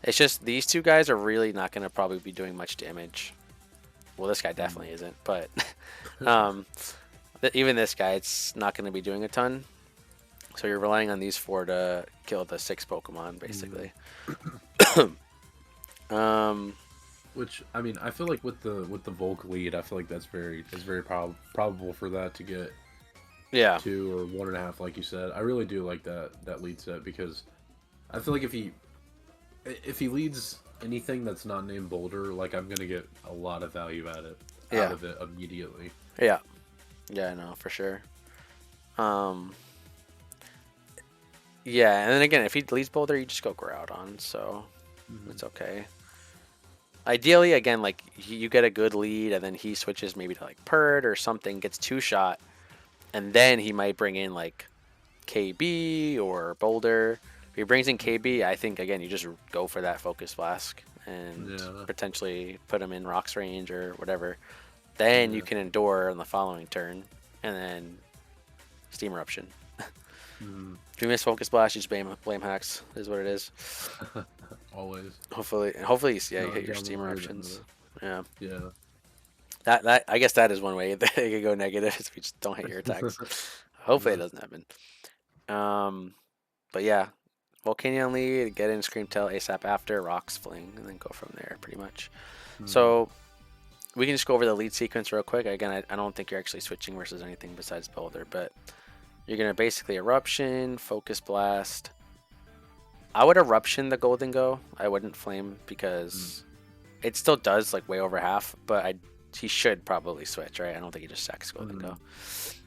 It's just these two guys are really not gonna probably be doing much damage. Well, this guy definitely isn't, but um, even this guy, it's not gonna be doing a ton. So you're relying on these 4 to kill the 6 Pokemon, basically. Um, Which I mean, I feel like with the Volk lead, I feel like that's very probable for that to get Yeah. 2 or 1.5, like you said. I really do like that lead set because I feel like if he leads anything that's not named Boulder, like I'm gonna get a lot of value out Yeah. of it immediately. Yeah. Yeah, I know for sure. Um, yeah, and then again, if he leads Boulder, you just go Groudon, so Hmm. it's okay. Ideally, again, like you get a good lead, and then he switches maybe to like Purd or something, gets two shot, and then he might bring in like KB or Boulder. If he brings in KB, I think again you just go for that Focus Blast and Yeah, potentially put him in Rocks range or whatever. Then you yeah. can endure on the following turn, and then Steam Eruption. Hmm. If you miss Focus Blast, you just blame hacks. Is what it is. Always. Hopefully, yeah, you Not hit your down the Steam line. Eruptions. Yeah, Yeah. that I guess that is one way that it could go negative if you just don't hit your attacks. Hopefully, it Yeah. doesn't happen. But yeah, Volcanion lead, get in Scream Tail ASAP after Rocks Fling, and then go from there pretty much. Hmm. So we can just go over the lead sequence real quick. Again, I don't think you're actually switching versus anything besides Boulder, but you're gonna basically Eruption, Focus Blast. I would Eruption the Golden Go. I wouldn't Flame because it still does like way over half, but he should probably switch, right? I don't think he just sacks Golden Go.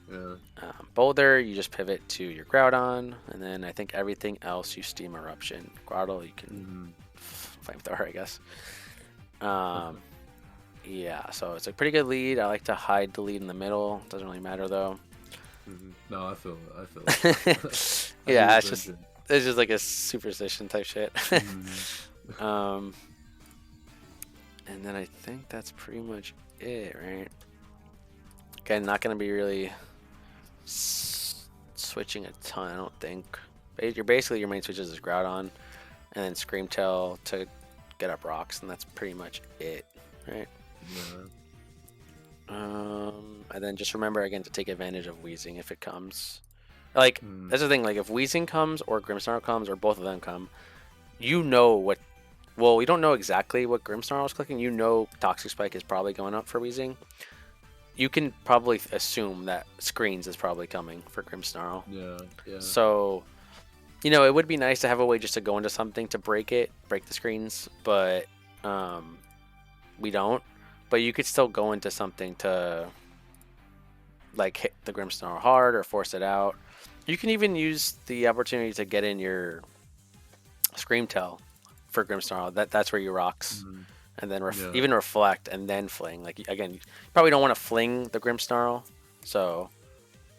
Hmm. Yeah. Boulder, you just pivot to your Groudon, and then I think everything else you Steam Eruption. Groudon, you can Hmm. Flamethrower, I guess. Um, yeah, so it's a pretty good lead. I like to hide the lead in the middle. Doesn't really matter though. No, I feel it. I feel it. I do Yeah, attention. it's just like a superstition type shit. Hmm. um, and then I think that's pretty much it, right? Again, not gonna be really switching a ton, I don't think. You're basically your main switches is Groudon, and then Screamtail to get up rocks, and that's pretty much it, right? Yeah. And then just remember again to take advantage of Wheezing if it comes. Like Hmm. that's the thing. Like if Wheezing comes or Grimmsnarl comes or both of them come, you know what. Well, we don't know exactly what Grimmsnarl is clicking. You know Toxic Spike is probably going up for Wheezing. You can probably assume that Screens is probably coming for Grimmsnarl. Yeah. Yeah. So, it would be nice to have a way just to go into something to break the screens, but we don't. But you could still go into something to like hit the Grimmsnarl hard or force it out. You can even use the opportunity to get in your Screamtail for Grimmsnarl. That's where you rocks, Hmm. and then Yeah. even reflect and then fling. Like again, you probably don't want to fling the Grimmsnarl, so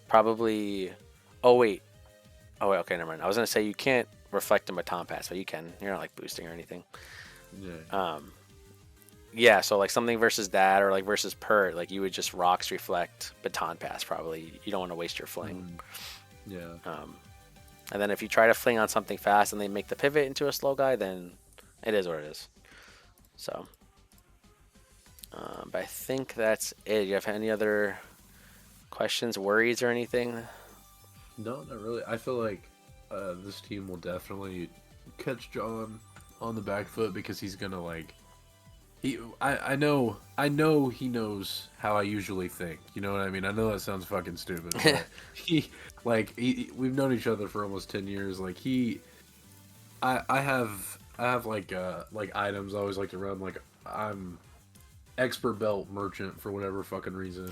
probably. Oh wait. Oh wait. Okay, never mind. I was gonna say you can't reflect in Baton Pass, but you can. You're not like boosting or anything. Yeah. Yeah, so like something versus that or like versus Pert, like you would just rocks reflect Baton Pass probably. You don't want to waste your fling. Yeah. And then if you try to fling on something fast and they make the pivot into a slow guy, then it is what it is. So, but I think that's it. You have any other questions, worries, or anything? No, not really. I feel like this team will definitely catch John on the back foot because he's gonna like I know he knows how I usually think. You know what I mean? I know that sounds fucking stupid, but we've known each other for almost 10 years. Like I have like items I always like to run. Like I'm expert belt merchant for whatever fucking reason.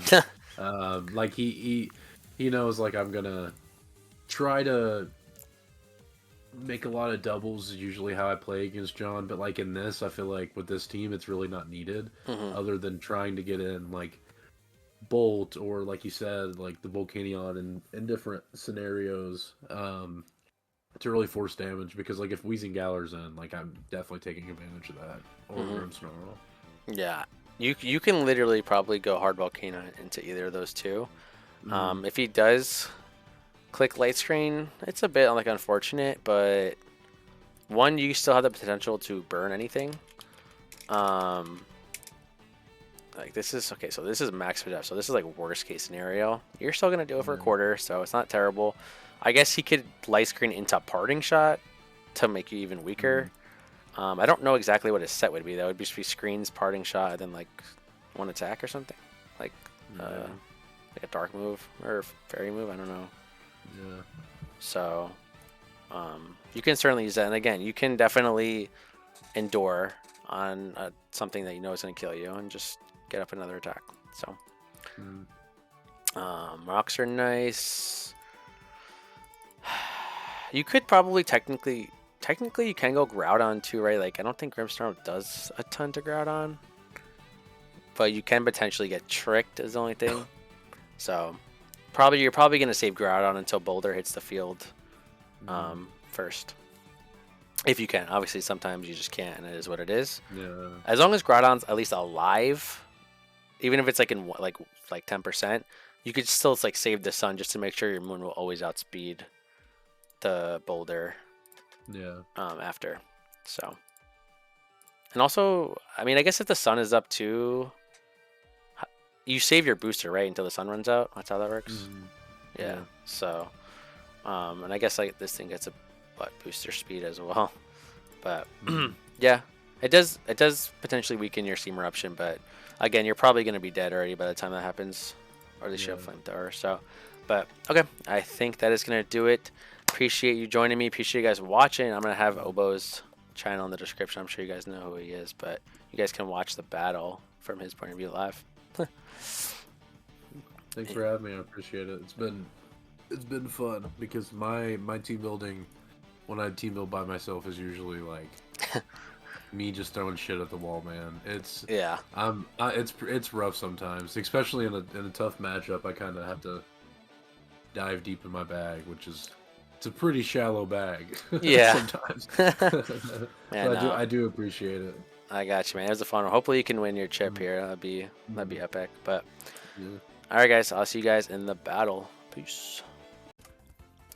Like he knows like I'm gonna try to make a lot of doubles is usually how I play against John, but like in this, I feel like with this team, it's really not needed, Hmm. other than trying to get in like Bolt or like you said, like the Volcanion in different scenarios, to really force damage. Because like if Weezing Galar's in, like I'm definitely taking advantage of that or Hmm. Grimmsnarl. Yeah, you can literally probably go hard volcano into either of those two. Mm, If he does click light screen, it's a bit like unfortunate, but one, you still have the potential to burn anything. Um, like this is okay, so this is max speed up, so this is like worst case scenario. You're still gonna do it for a yeah. quarter, so it's not terrible. I guess he could light screen into parting shot to make you even weaker. Mm, I don't know exactly what his set would be. That would just be screens, parting shot, and then like one attack or something. Like, uh, yeah. like a dark move or fairy move. I don't know. Yeah. So you can certainly use that. And again, you can definitely endure on something that you know is going to kill you and just get up another attack. So rocks are nice. You could probably technically you can go Groudon too, right? Like I don't think Grimmsnarl does a ton to Groudon, but you can potentially get tricked is the only thing. So you're probably gonna save Groudon until Boulder hits the field first, if you can. Obviously, sometimes you just can't, and it is what it is. Yeah. As long as Groudon's at least alive, even if it's like in like 10%, you could still like save the sun just to make sure your Moon will always outspeed the Boulder. Yeah. After, so, and also, I mean, I guess if the sun is up too, you save your booster right until the sun runs out. That's how that works. Yeah. So, and I guess like this thing gets a booster speed as well, but yeah, it does potentially weaken your Steam Eruption, but again, you're probably gonna be dead already by the time that happens, or the Shield Flamethrower. So, but okay, I think that is gonna do it. Appreciate you joining me. Appreciate you guys watching. I'm gonna have Obo's channel in the description. I'm sure you guys know who he is, but you guys can watch the battle from his point of view live. Thanks for having me. I appreciate it. It's been fun because my team building, when I team build by myself, is usually like me just throwing shit at the wall, man. It's it's rough sometimes, especially in a tough matchup. I kind of have to dive deep in my bag, which is. It's a pretty shallow bag. Yeah. Sometimes. Man, I do appreciate it. I got you, man. It was a fun one. Hopefully you can win your chip here. That'd be epic. But all right, guys. I'll see you guys in the battle. Peace.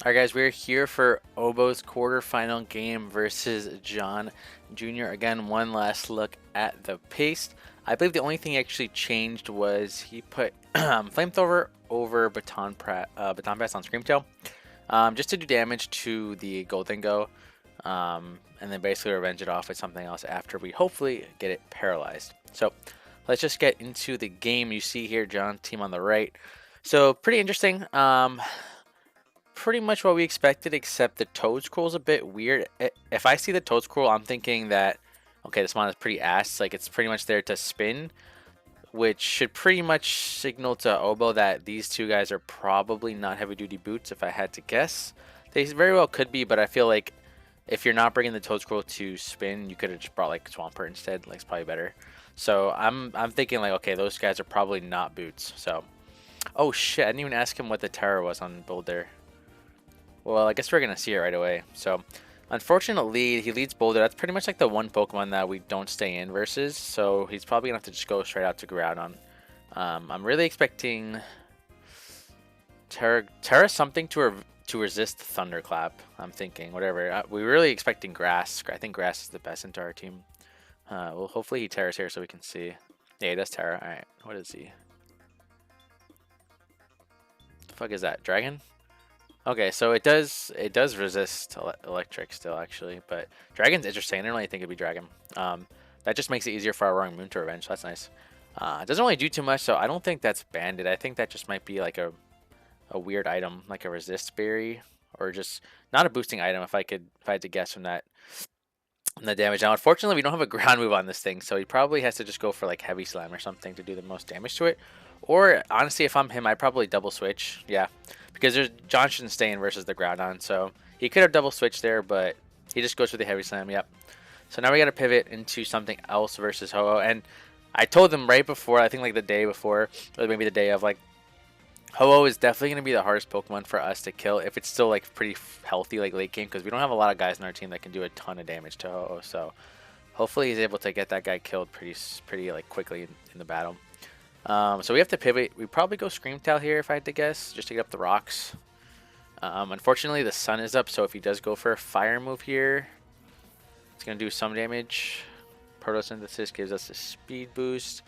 All right, guys. We're here for Obo's quarterfinal game versus John Jr. Again, one last look at the paste. I believe the only thing he actually changed was he put Flamethrower over Baton Pass on Screamtail. Just to do damage to the Goldengo, and then basically revenge it off with something else after we hopefully get it paralyzed. So let's just get into the game. You see here, John team on the right. So pretty interesting. Pretty much what we expected, except the Toad Scroll is a bit weird. If I see the Toad Scroll, I'm thinking that, okay, this mon is pretty ass. Like, it's pretty much there to spin, which should pretty much signal to Obo that these two guys are probably not heavy-duty boots, if I had to guess. They very well could be, but I feel like if you're not bringing the Toad Scroll to spin, you could have just brought, like, Swampert instead. Like, it's probably better. So I'm thinking, like, okay, those guys are probably not boots. So, oh, shit, I didn't even ask him what the terror was on Boulder. Well, I guess we're going to see it right away. So, unfortunate lead. He leads Boulder. That's pretty much like the one Pokemon that we don't stay in versus. So he's probably going to have to just go straight out to Groudon. I'm really expecting Terra something to resist Thunderclap. I'm thinking, whatever. We're really expecting Grass. I think Grass is the best into our team. Well, hopefully he Terras here so we can see. Yeah, he does Terra. All right. What is he? The fuck is that? Dragon? Okay, so it does resist electric still, actually, but Dragon's interesting. I didn't really think it'd be Dragon. That just makes it easier for our Roaring Moon to revenge, so that's nice. It doesn't really do too much, so I don't think that's banded. I think that just might be like a weird item, like a resist berry, or just not a boosting item if I had to guess from that. The damage. Now, unfortunately, we don't have a ground move on this thing, so he probably has to just go for like Heavy Slam or something to do the most damage to it. Or, honestly, if I'm him, I'd probably double switch. Yeah, because John shouldn't stay in versus the Groudon, so he could have double switched there, but he just goes for the Heavy Slam. Yep. So now we got to pivot into something else versus Ho-Oh, and I told him right before, I think like the day before, or maybe the day of, like, Ho-Oh is definitely going to be the hardest Pokemon for us to kill if it's still like pretty healthy like late game, because we don't have a lot of guys in our team that can do a ton of damage to Ho-Oh, so hopefully he's able to get that guy killed pretty like quickly in the battle. So we have to pivot. We probably go Screamtail here if I had to guess, just to get up the rocks. Unfortunately, the sun is up, so if he does go for a fire move here, it's going to do some damage. Photosynthesis gives us a speed boost.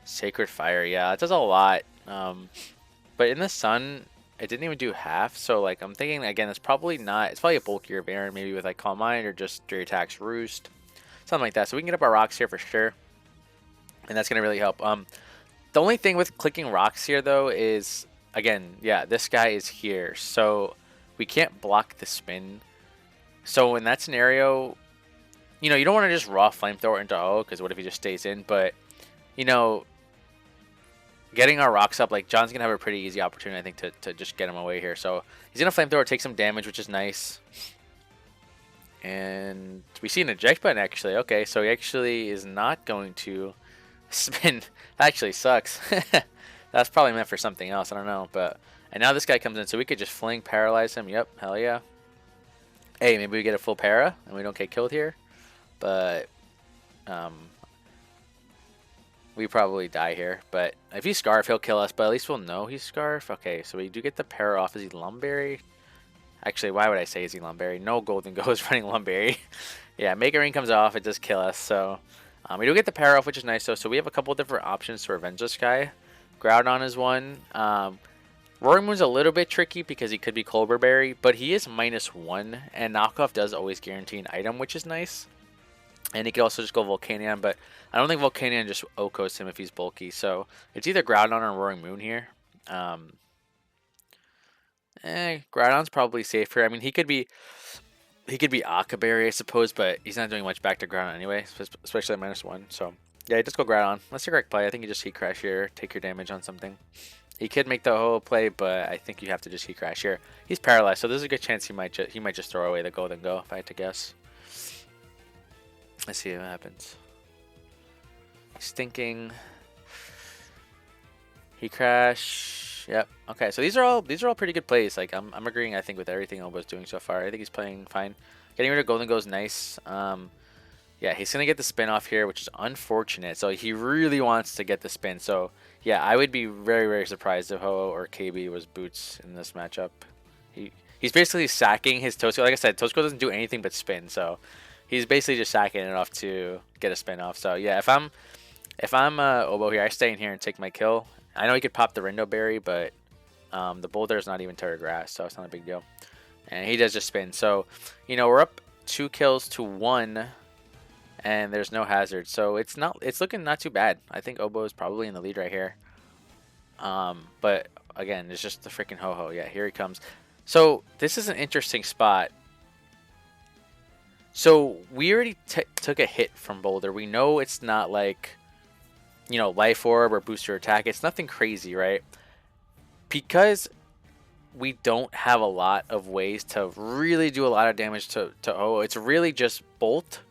Sacred Fire, yeah, it does a lot. But in the sun, it didn't even do half, so like I'm thinking, again, it's probably a bulkier Baron, maybe with like Calm Mind or just Straight Attacks Roost. Something like that. So we can get up our rocks here for sure. And that's going to really help. The only thing with clicking rocks here, though, is again, yeah, this guy is here, so we can't block the spin. So in that scenario, you don't want to just raw flamethrower into O, because what if he just stays in? But, you know, getting our rocks up, like, John's going to have a pretty easy opportunity, I think, to just get him away here. So he's going to flamethrower, take some damage, which is nice. And we see an eject button, actually. Okay, so he actually is not going to spin. That actually sucks. That's probably meant for something else. I don't know. And now this guy comes in, so we could just fling, paralyze him. Yep, hell yeah. Hey, maybe we get a full para and we don't get killed here. But we probably die here. But if he's Scarf, he'll kill us. But at least we'll know he's Scarf. Okay, so we do get the para off. Is he Lumberry? Actually, why would I say is he Lumberry? No Golden Go is running Lumberry. Yeah, Mega Ring comes off. It does kill us. So we do get the para off, which is nice. So we have a couple different options to revenge this guy. Groudon is one. Roaring Moon's a little bit tricky because he could be Colbur Berry, but he is -1, and knockoff does always guarantee an item, which is nice. And he could also just go Volcanion, but I don't think Volcanion just Okos him if he's bulky. So it's either Groudon or Roaring Moon here. Groudon's probably safer. I mean, he could be Aqua Berry, I suppose, but he's not doing much back to Groudon anyway, especially at -1. So yeah, just go Groudon. That's the correct play. I think you just Heat Crash here, take your damage on something. He could make the whole play, but I think you have to just Heat Crash here. He's paralyzed, so there's a good chance he might just throw away the Golden Go, if I had to guess. Let's see what happens. Stinking. Heat Crash. Yep. Okay, so these are all pretty good plays. Like I'm agreeing, I think, with everything Obo's doing so far. I think he's playing fine. Getting rid of Golden Go is nice. Yeah, he's gonna get the spin off here, which is unfortunate. So he really wants to get the spin. So yeah, I would be very, very surprised if Ho-Oh or KB was Boots in this matchup. He's basically sacking his Tosco. Like I said, Tosco doesn't do anything but spin, so he's basically just sacking it off to get a spin off. So yeah, if I'm Obo here, I stay in here and take my kill. I know he could pop the Rindo Berry, but the Boulder is not even Terra Grass, so it's not a big deal. And he does just spin. So we're up 2 kills to 1. And there's no hazard, so it's looking not too bad. I think Obo is probably in the lead right here. But again, it's just the freaking Ho-Oh. Yeah, here he comes. So this is an interesting spot. So we already took a hit from Boulder. We know it's not like, Life Orb or Booster Attack. It's nothing crazy, right? Because we don't have a lot of ways to really do a lot of damage to Ho-Oh. It's really just Bolt,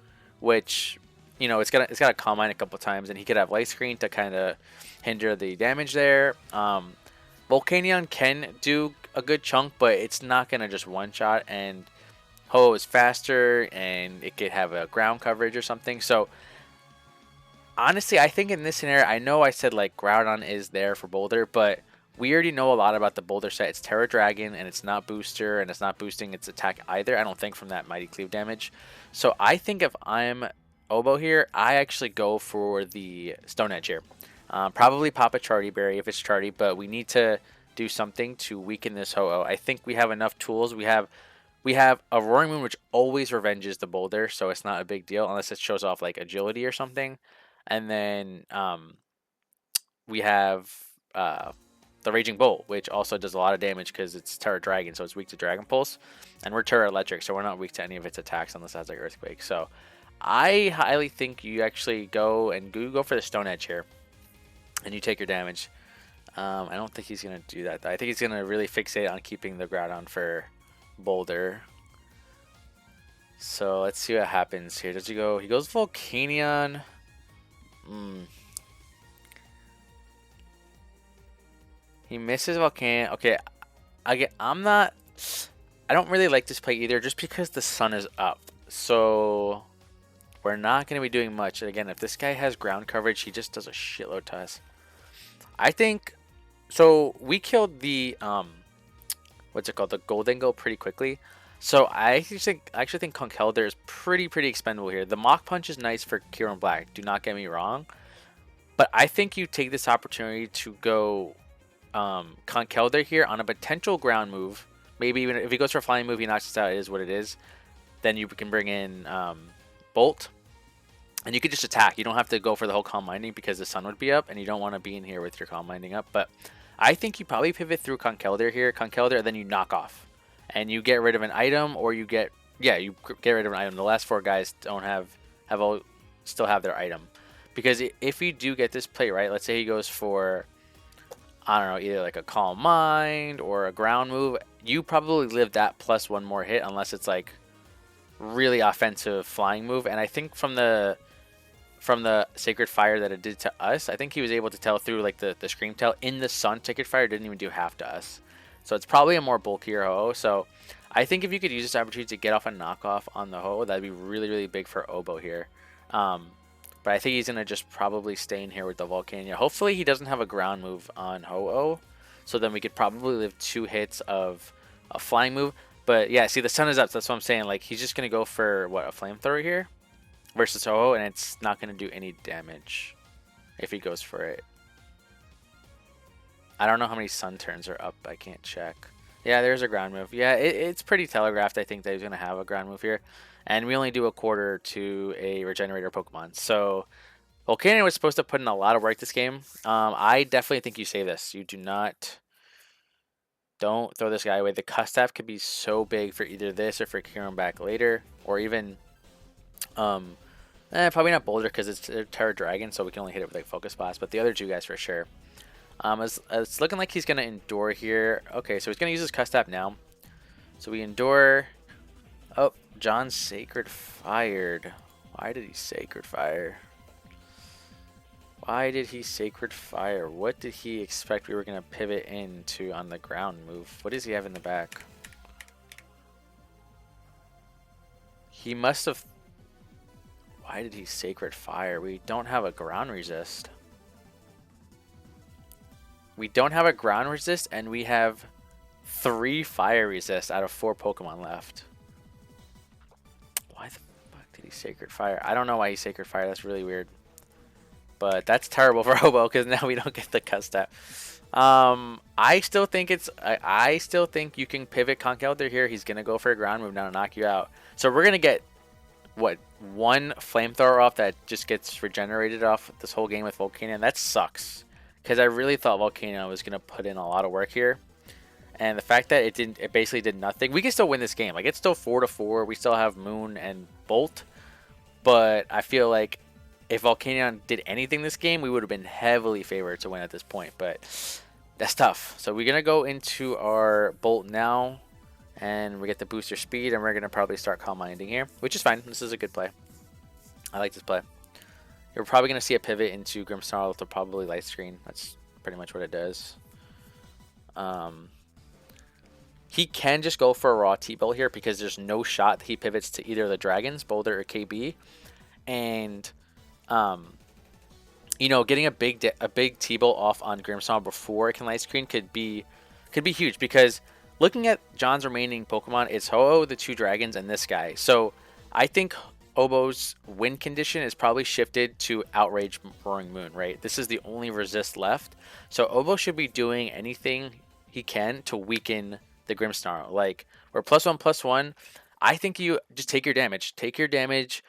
which it's got to Calm Mind a couple times, and he could have Light Screen to kind of hinder the damage there. Volcanion can do a good chunk, but it's not gonna just one shot, and Ho is faster, and it could have a ground coverage or something. So honestly, I think in this scenario, I know I said like Groudon is there for Boulder, but we already know a lot about the Boulder set. It's Terra Dragon, and it's not Booster, and it's not boosting its attack either, I don't think, from that Mighty Cleave damage. So I think if I'm Obo here, I actually go for the Stone Edge here. Probably pop a Charty Berry if it's Charty, but we need to do something to weaken this Ho-Oh. I think we have enough tools. We have a Roaring Moon, which always revenges the Boulder, so it's not a big deal unless it shows off like agility or something. And then we have the Raging Bolt, which also does a lot of damage because it's Terra Dragon, so it's weak to Dragon Pulse. And we're Terra Electric, so we're not weak to any of its attacks unless it has like Earthquake. So I highly think you actually go for the Stone Edge here, and you take your damage. I don't think he's gonna do that though. I think he's gonna really fixate on keeping the Groudon for Boulder. So let's see what happens here. Does he go? He goes Volcanion. He misses Volcanion. Okay, I don't really like this play either, just because the sun is up. So we're not going to be doing much. And again, if this guy has ground coverage, he just does a shitload to us. I think so. We killed the what's it called? The Golden Go pretty quickly. So I actually think Conkeldurr is pretty expendable here. The Mach Punch is nice for Kieran Black. Do not get me wrong, but I think you take this opportunity to go Conkeldurr here on a potential ground move. Maybe even if he goes for a flying move, he knocks us out. It is what it is. Then you can bring in Bolt, and you can just attack. You don't have to go for the whole Calm Minding because the sun would be up, and you don't want to be in here with your Calm Minding up. But I think you probably pivot through Conkeldurr here, Conkeldurr, then you knock off, and you get rid of an item, or you get you get rid of an item. The last 4 guys don't have all still have their item, because if you do get this play right, let's say he goes for, I don't know, either like a Calm Mind or a ground move, you probably live that +1 more hit unless it's like really offensive flying move. And I think from the Sacred Fire that it did to us, I think he was able to tell through like the Scream Tail in the Sun. Sacred Fire didn't even do half to us, so it's probably a more bulkier Ho-Oh. So I think if you could use this opportunity to get off a knockoff on the Ho-Oh, that'd be really, really big for Oboe here. But I think he's gonna just probably stay in here with the Volcania. Hopefully he doesn't have a ground move on Ho-Oh, so then we could probably live 2 hits of a flying move. But yeah, see, the Sun is up, so that's what I'm saying. Like, he's just gonna go for what, a Flamethrower here versus Ho-Oh, and it's not gonna do any damage if he goes for it. I don't know how many Sun turns are up. I can't check. Yeah, there's a ground move. Yeah, it's pretty telegraphed, I think, that he's gonna have a ground move here. And we only do a quarter to a Regenerator Pokemon. So Volcanion was supposed to put in a lot of work this game. I definitely think you save this. You don't throw this guy away. The Custap could be so big for either this or for Kieran back later. Or even, probably not Boulder because it's Terra Dragon, so we can only hit it with like Focus Blast. But the other 2 guys for sure. It's looking like he's going to Endure here. Okay, so he's going to use his Custap now. So we Endure. Oh, John Sacred Fired. Why did he Sacred Fire? Why did he Sacred Fire? What did he expect we were going to pivot into on the ground move? What does he have in the back? He must have... Why did he Sacred Fire? We don't have a ground resist. We don't have a ground resist, and we have 3 fire resist out of 4 Pokemon left. Why the fuck did he Sacred Fire? I don't know why he Sacred Fire. That's really weird. But that's terrible for Hobo because now we don't get the Custap. I still think I still think you can pivot Conkeldurr here. He's gonna go for a ground move now to knock you out. So we're gonna get what, 1 Flamethrower off that just gets regenerated off this whole game with Volcanion. That sucks because I really thought Volcanion was gonna put in a lot of work here. And the fact that it basically did nothing. We can still win this game. Like, it's still 4-4. We still have Moon and Bolt. But I feel like if Volcanion did anything this game, we would have been heavily favored to win at this point. But that's tough. So we're going to go into our Bolt now. And we get the booster speed. And we're going to probably start Calm Minding here, which is fine. This is a good play. I like this play. You're probably going to see a pivot into Grimmsnarl to probably Light Screen. That's pretty much what it does. He can just go for a raw T-Bolt here because there's no shot that he pivots to either the Dragons, Boulder, or KB. And, you know, getting a big T-Bolt off on Grimmsnarl before it can Light Screen could be huge because looking at John's remaining Pokemon, it's Ho-Oh, the 2 Dragons, and this guy. So I think Obo's win condition is probably shifted to Outrage Roaring Moon, right? This is the only resist left. So Obo should be doing anything he can to weaken the Grimmsnarl. Like, we're +1/+1. I think you just take your damage. Take your damage.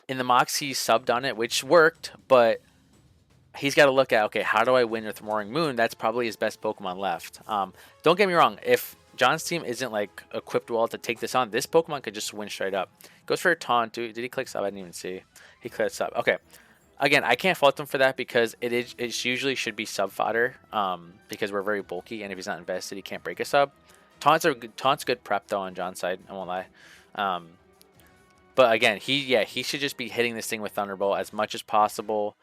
In the Mox, he subbed on it, which worked, but he's got to look at, okay, how do I win with Roaring Moon? That's probably his best Pokemon left. Don't get me wrong. If John's team isn't, like, equipped well to take this on, this Pokemon could just win straight up. Goes for a taunt. Did he click sub? I didn't even see. He clicked sub. Okay. Again, I can't fault him for that because it usually should be sub fodder because we're very bulky, and if he's not invested, he can't break a sub. Taunt's good prep though on John's side. I won't lie. But again, he should just be hitting this thing with Thunderbolt as much as possible.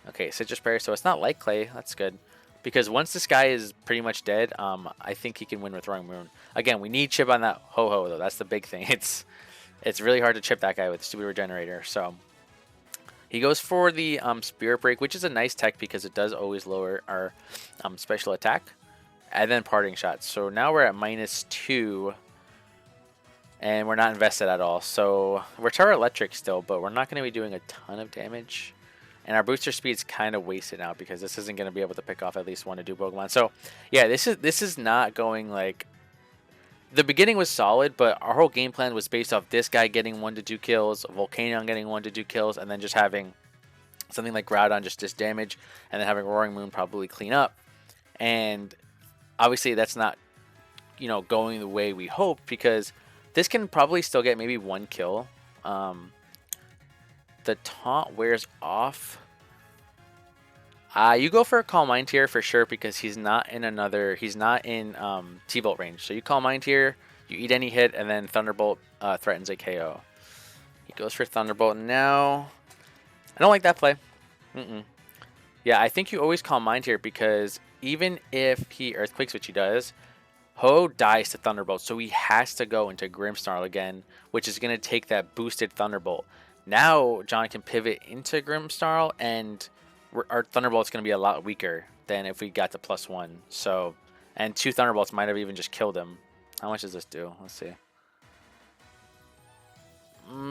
Okay, Citrus Berry. So it's not like Clay. That's good because once this guy is pretty much dead, I think he can win with Roaring Moon. Again, we need chip on that Ho-Oh though. That's the big thing. It's really hard to chip that guy with Stupid Regenerator. So he goes for the Spirit Break, which is a nice tech because it does always lower our special attack. And then Parting Shot. So now we're at -2. And we're not invested at all. So we're Terra Electric still, but we're not going to be doing a ton of damage. And our booster speed's kind of wasted now because this isn't going to be able to pick off at least 1 to 2 Pokemon. So yeah, this is not going like... The beginning was solid, but our whole game plan was based off this guy getting 1 to 2 kills, Volcanion getting 1 to 2 kills, and then just having something like Groudon just damage, and then having Roaring Moon probably clean up. And obviously that's not, going the way we hope, because this can probably still get maybe one kill. The taunt wears off. You go for a Calm Mind here for sure, because he's not in T-Bolt range. So you Calm Mind here, you eat any hit, and then Thunderbolt threatens a KO. He goes for Thunderbolt now. I don't like that play. Yeah, I think you always Calm Mind here, because even if he Earthquakes, which he does, Ho dies to Thunderbolt, so he has to go into Grimmsnarl again, which is going to take that boosted Thunderbolt. Now John can pivot into Grimmsnarl, and our Thunderbolt's going to be a lot weaker than if we got to +1. So, and 2 Thunderbolts might have even just killed him. How much does this do? Let's see.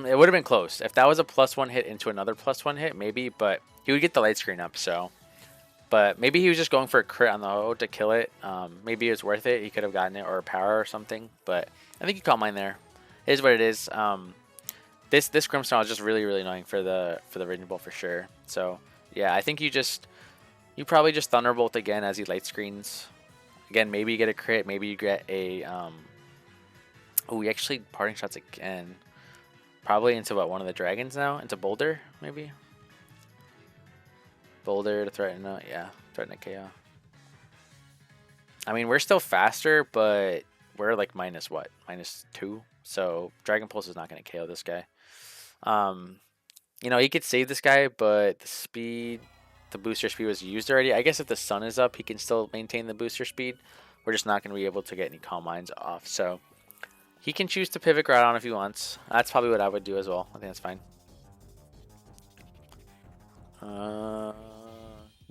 It would have been close. If that was a +1 hit into another +1 hit, maybe, but he would get the light screen up, so. But maybe he was just going for a crit on the Ho to kill it. Maybe it was worth it. He could have gotten it, or a power or something. But I think you caught mine there. It is what it is. This Grimmsnarl is just really, really annoying for the Raging Bolt for sure. So yeah, I think you probably just Thunderbolt again as he light screens. Again, maybe you get a crit. Maybe you get a oh, we actually parting shots again. Probably into one of the dragons now? Into Boulder, maybe? Boulder to threaten threaten a KO. I mean, we're still faster, but we're like minus what? -2. So Dragon Pulse is not going to KO this guy. He could save this guy, but the booster speed was used already. I guess if the sun is up, he can still maintain the booster speed. We're just not going to be able to get any Calm Minds off. So he can choose to pivot Groudon if he wants. That's probably what I would do as well. I think that's fine.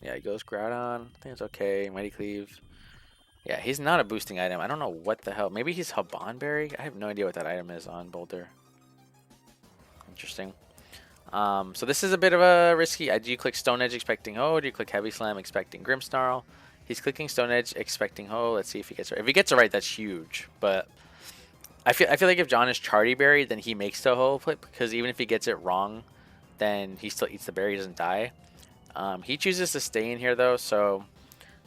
Yeah, he goes Groudon. I think it's okay. Mighty Cleave. Yeah, he's not a boosting item. I don't know what the hell. Maybe he's Habanberry? I have no idea what that item is on Boulder. Interesting. So this is a bit of a risky. Do you click Stone Edge expecting Ho? Do you click Heavy Slam expecting Grimmsnarl? He's clicking Stone Edge expecting Ho. Let's see if he gets it right. If he gets it right, that's huge. But I feel like if John is Chardy Berry, then he makes the Ho flip, because even if he gets it wrong, then he still eats the berry, he doesn't die. He chooses to stay in here though, so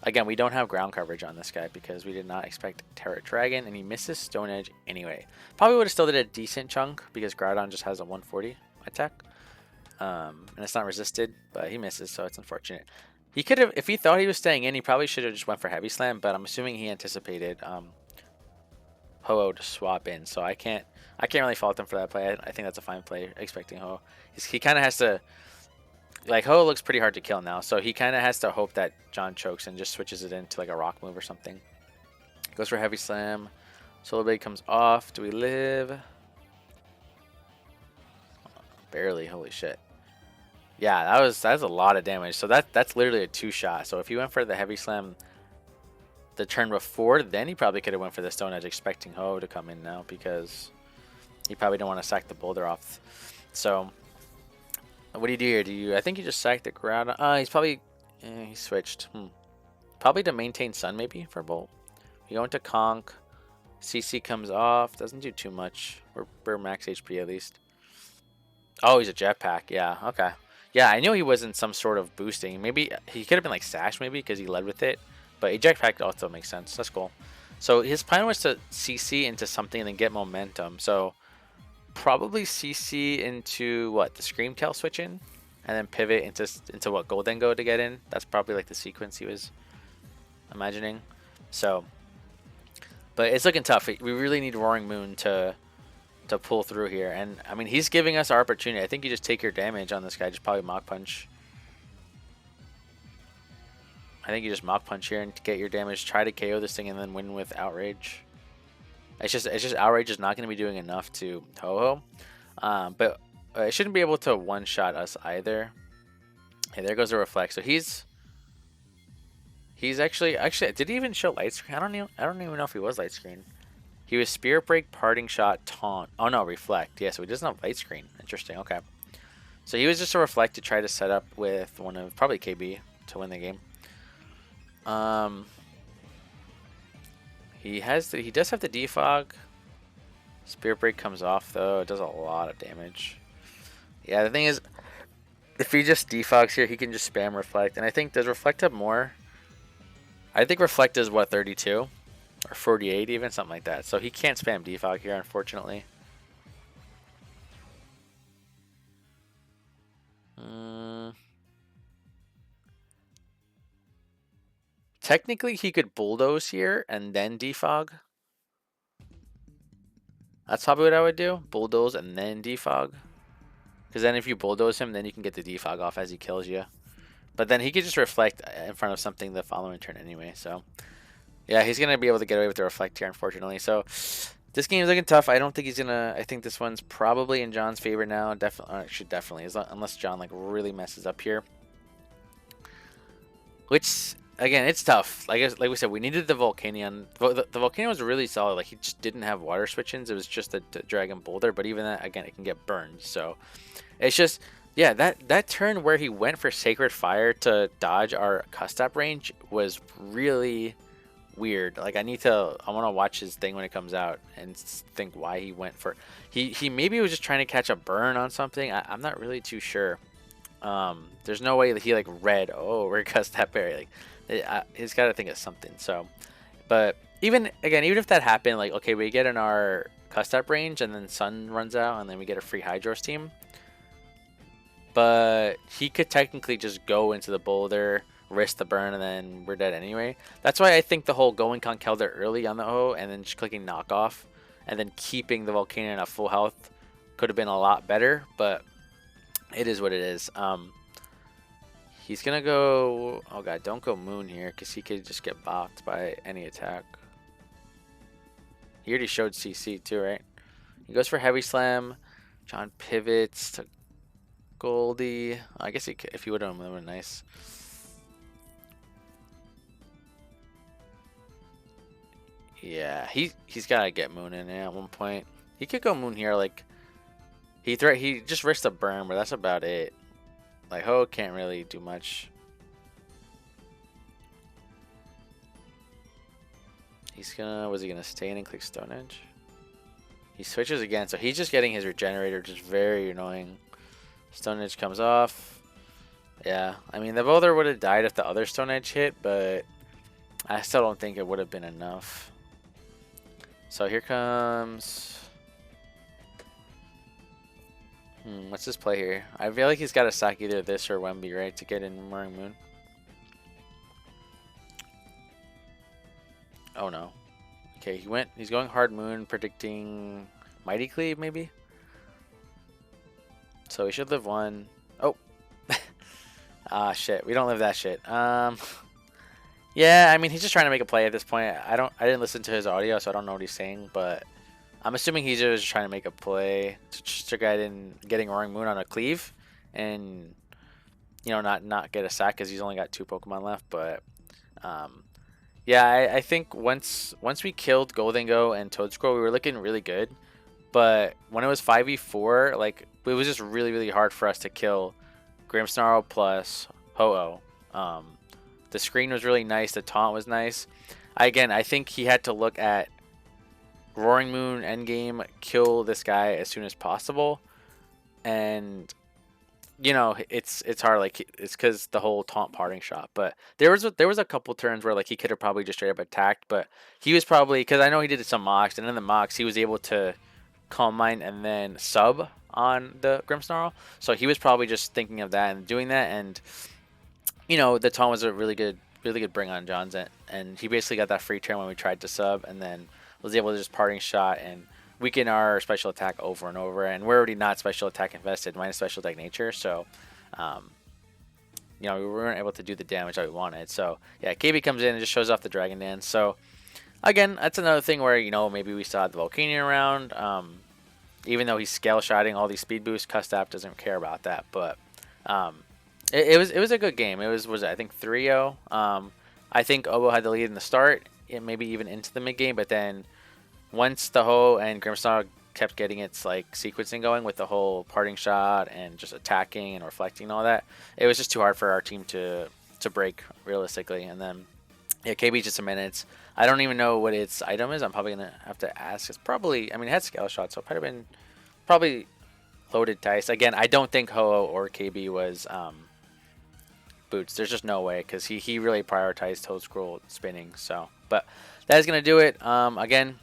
again, we don't have ground coverage on this guy because we did not expect Terra Dragon, and he misses Stone Edge anyway. Probably would have still did a decent chunk because Groudon just has a 140 attack, and it's not resisted, but he misses, so it's unfortunate. He could have, if he thought he was staying in, he probably should have just went for Heavy Slam, but I'm assuming he anticipated Ho-Oh to swap in, so I can't really fault him for that play. I think that's a fine play, expecting Ho. He kind of has to, like, Ho looks pretty hard to kill now, so he kind of has to hope that John chokes and just switches it into like a rock move or something. Goes for Heavy Slam. Solar Blade comes off. Do we live? Barely. Holy shit. Yeah, that's a lot of damage. So that's literally a 2-shot. So if he went for the Heavy Slam the turn before, then he probably could have went for the Stone Edge expecting Ho to come in now, because he probably don't want to sack the Boulder off. So what do you do here? I think you just sack the Groudon. He's probably he switched. Probably to maintain Sun maybe for Bolt. You go into Conk. CC comes off. Doesn't do too much. We're max HP at least. Oh, he's a Jetpack. Yeah, okay. Yeah, I knew he wasn't some sort of boosting. Maybe he could have been like Sash maybe because he led with it. But a Jetpack also makes sense. That's cool. So his plan was to CC into something and then get momentum. So probably CC into what, the Scream Tail switch in, and then pivot into what, Golden Go to get in. That's probably like the sequence he was imagining. So, but it's looking tough. We really need Roaring Moon to pull through here, and I mean he's giving us our opportunity. I think you just take your damage on this guy. Just probably Mach Punch. I think you just Mach Punch here and get your damage. Try to KO this thing and then win with Outrage. It's just Outrage is not going to be doing enough to Ho-Oh. But it shouldn't be able to one-shot us either. Hey, there goes the Reflect. So he's actually did he even show Light Screen? I don't even know if he was Light Screen. He was Spirit Break, Parting Shot, Taunt. Oh no, Reflect. Yeah, so he doesn't have Light Screen. Interesting. Okay. So he was just a Reflect to try to set up with one of probably KB to win the game. He does have the Defog. Spirit Break comes off though. It does a lot of damage. Yeah, the thing is, if he just defogs here, he can just spam Reflect. And I think, does Reflect have more? I think Reflect is what, 32 or 48 even, something like that. So he can't spam defog here, unfortunately. Technically, he could bulldoze here and then defog. That's probably what I would do. Bulldoze and then defog. Because then if you bulldoze him, then you can get the defog off as he kills you. But then he could just reflect in front of something the following turn anyway. So yeah, he's going to be able to get away with the reflect here, unfortunately. So this game is looking tough. I don't think he's going to... I think this one's probably in John's favor now. Definitely. Unless John like really messes up here. Which... Again, it's tough. Like we said, we needed the Volcanion. The Volcanion was really solid. Like, he just didn't have water switch-ins. It was just a Dragon Boulder. But even that, again, it can get burned. So, it's just... Yeah, that turn where he went for Sacred Fire to dodge our Custap range was really weird. Like, I want to watch his thing when it comes out and think why he went for... He maybe was just trying to catch a burn on something. I'm not really too sure. There's no way that he, like, read, oh, we're Custap Berry. Like... he's got to think of something. So, but even if that happened, like, okay, we get in our Custap range and then Sun runs out and then we get a free Hydros team. But he could technically just go into the boulder, risk the burn, and then we're dead anyway. That's why I think the whole going Conkeldurr early on the O and then just clicking knockoff and then keeping the Volcanion at full health could have been a lot better. But it is what it is. He's going to go... Oh, God, don't go Moon here because he could just get bopped by any attack. He already showed CC too, right? He goes for Heavy Slam. John pivots to Goldie. I guess if he would have, that would have been nice. Yeah, he's got to get Moon in there at one point. He could go Moon here. Like, he just risks a burn, but that's about it. Like, Ho can't really do much. Was he gonna stay in and click Stone Edge? He switches again, so he's just getting his regenerator, just very annoying. Stone Edge comes off. Yeah, I mean, the Boulder would have died if the other Stone Edge hit, but I still don't think it would have been enough. So here comes... what's his play here? I feel like he's got to sack either this or Wemby, right, to get in Roaring Moon. Oh no. Okay, he's going Hard Moon, predicting Mighty Cleave, maybe? So he should live one. Oh. Ah, shit. We don't live that shit. Yeah, I mean, he's just trying to make a play at this point. I didn't listen to his audio, so I don't know what he's saying, but I'm assuming he's just trying to make a play to get in, getting Roaring Moon on a cleave, and not get a sack because he's only got 2 Pokemon left. But yeah, I think once we killed Goldengo and Toadscroll, we were looking really good. But when it was 5v4, like, it was just really, really hard for us to kill Grimmsnarl plus Ho-Oh. The screen was really nice. The taunt was nice. I think he had to look at Roaring Moon endgame, kill this guy as soon as possible, and it's hard. Like, it's because the whole taunt parting shot. But there was a couple turns where, like, he could have probably just straight up attacked, but he was probably, because I know he did some mocks, and in the mocks he was able to Calm Mind and then sub on the Grimmsnarl, so he was probably just thinking of that and doing that, and the taunt was a really good bring on John's end, and he basically got that free turn when we tried to sub, and then was able to just parting shot and weaken our special attack over and over. And we're already not special attack invested, minus special attack nature, so we weren't able to do the damage that we wanted. So yeah, KB comes in and just shows off the Dragon Dance. So again, that's another thing where maybe we still had the Volcanion around, even though he's scale shotting all these speed boosts. Custap doesn't care about that, but it was a good game. It was I think 3-0. I think Obo had the lead in the start, maybe even into the mid game, but then once the Ho and Grimmsnarl kept getting its like sequencing going with the whole parting shot and just attacking and reflecting and all that, it was just too hard for our team to break realistically. And then yeah, KB just a minutes. I don't even know what its item is. I'm probably gonna have to ask. It's probably, I mean, it had scale shot, so it might have been loaded dice. Again, I don't think Ho or KB was boots. There's just no way because he really prioritized toe scroll spinning. So, but that is gonna do it. Again,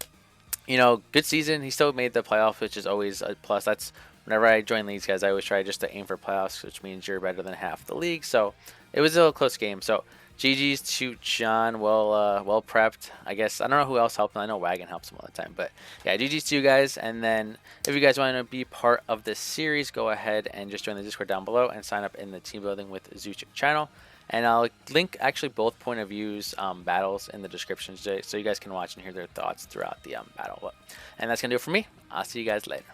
good season. He still made the playoffs, which is always a plus. That's whenever I join leagues, guys. I always try just to aim for playoffs, which means you're better than half the league. So it was a close game. So GG's to John. Well prepped. I guess I don't know who else helped him. I know Wagon helps him all the time, but yeah, GG's to you guys. And then if you guys want to be part of this series, go ahead and just join the Discord down below and sign up in the Team Building with Zooch channel. And I'll link actually both point of views battles in the description so you guys can watch and hear their thoughts throughout the battle. And that's going to do it for me. I'll see you guys later.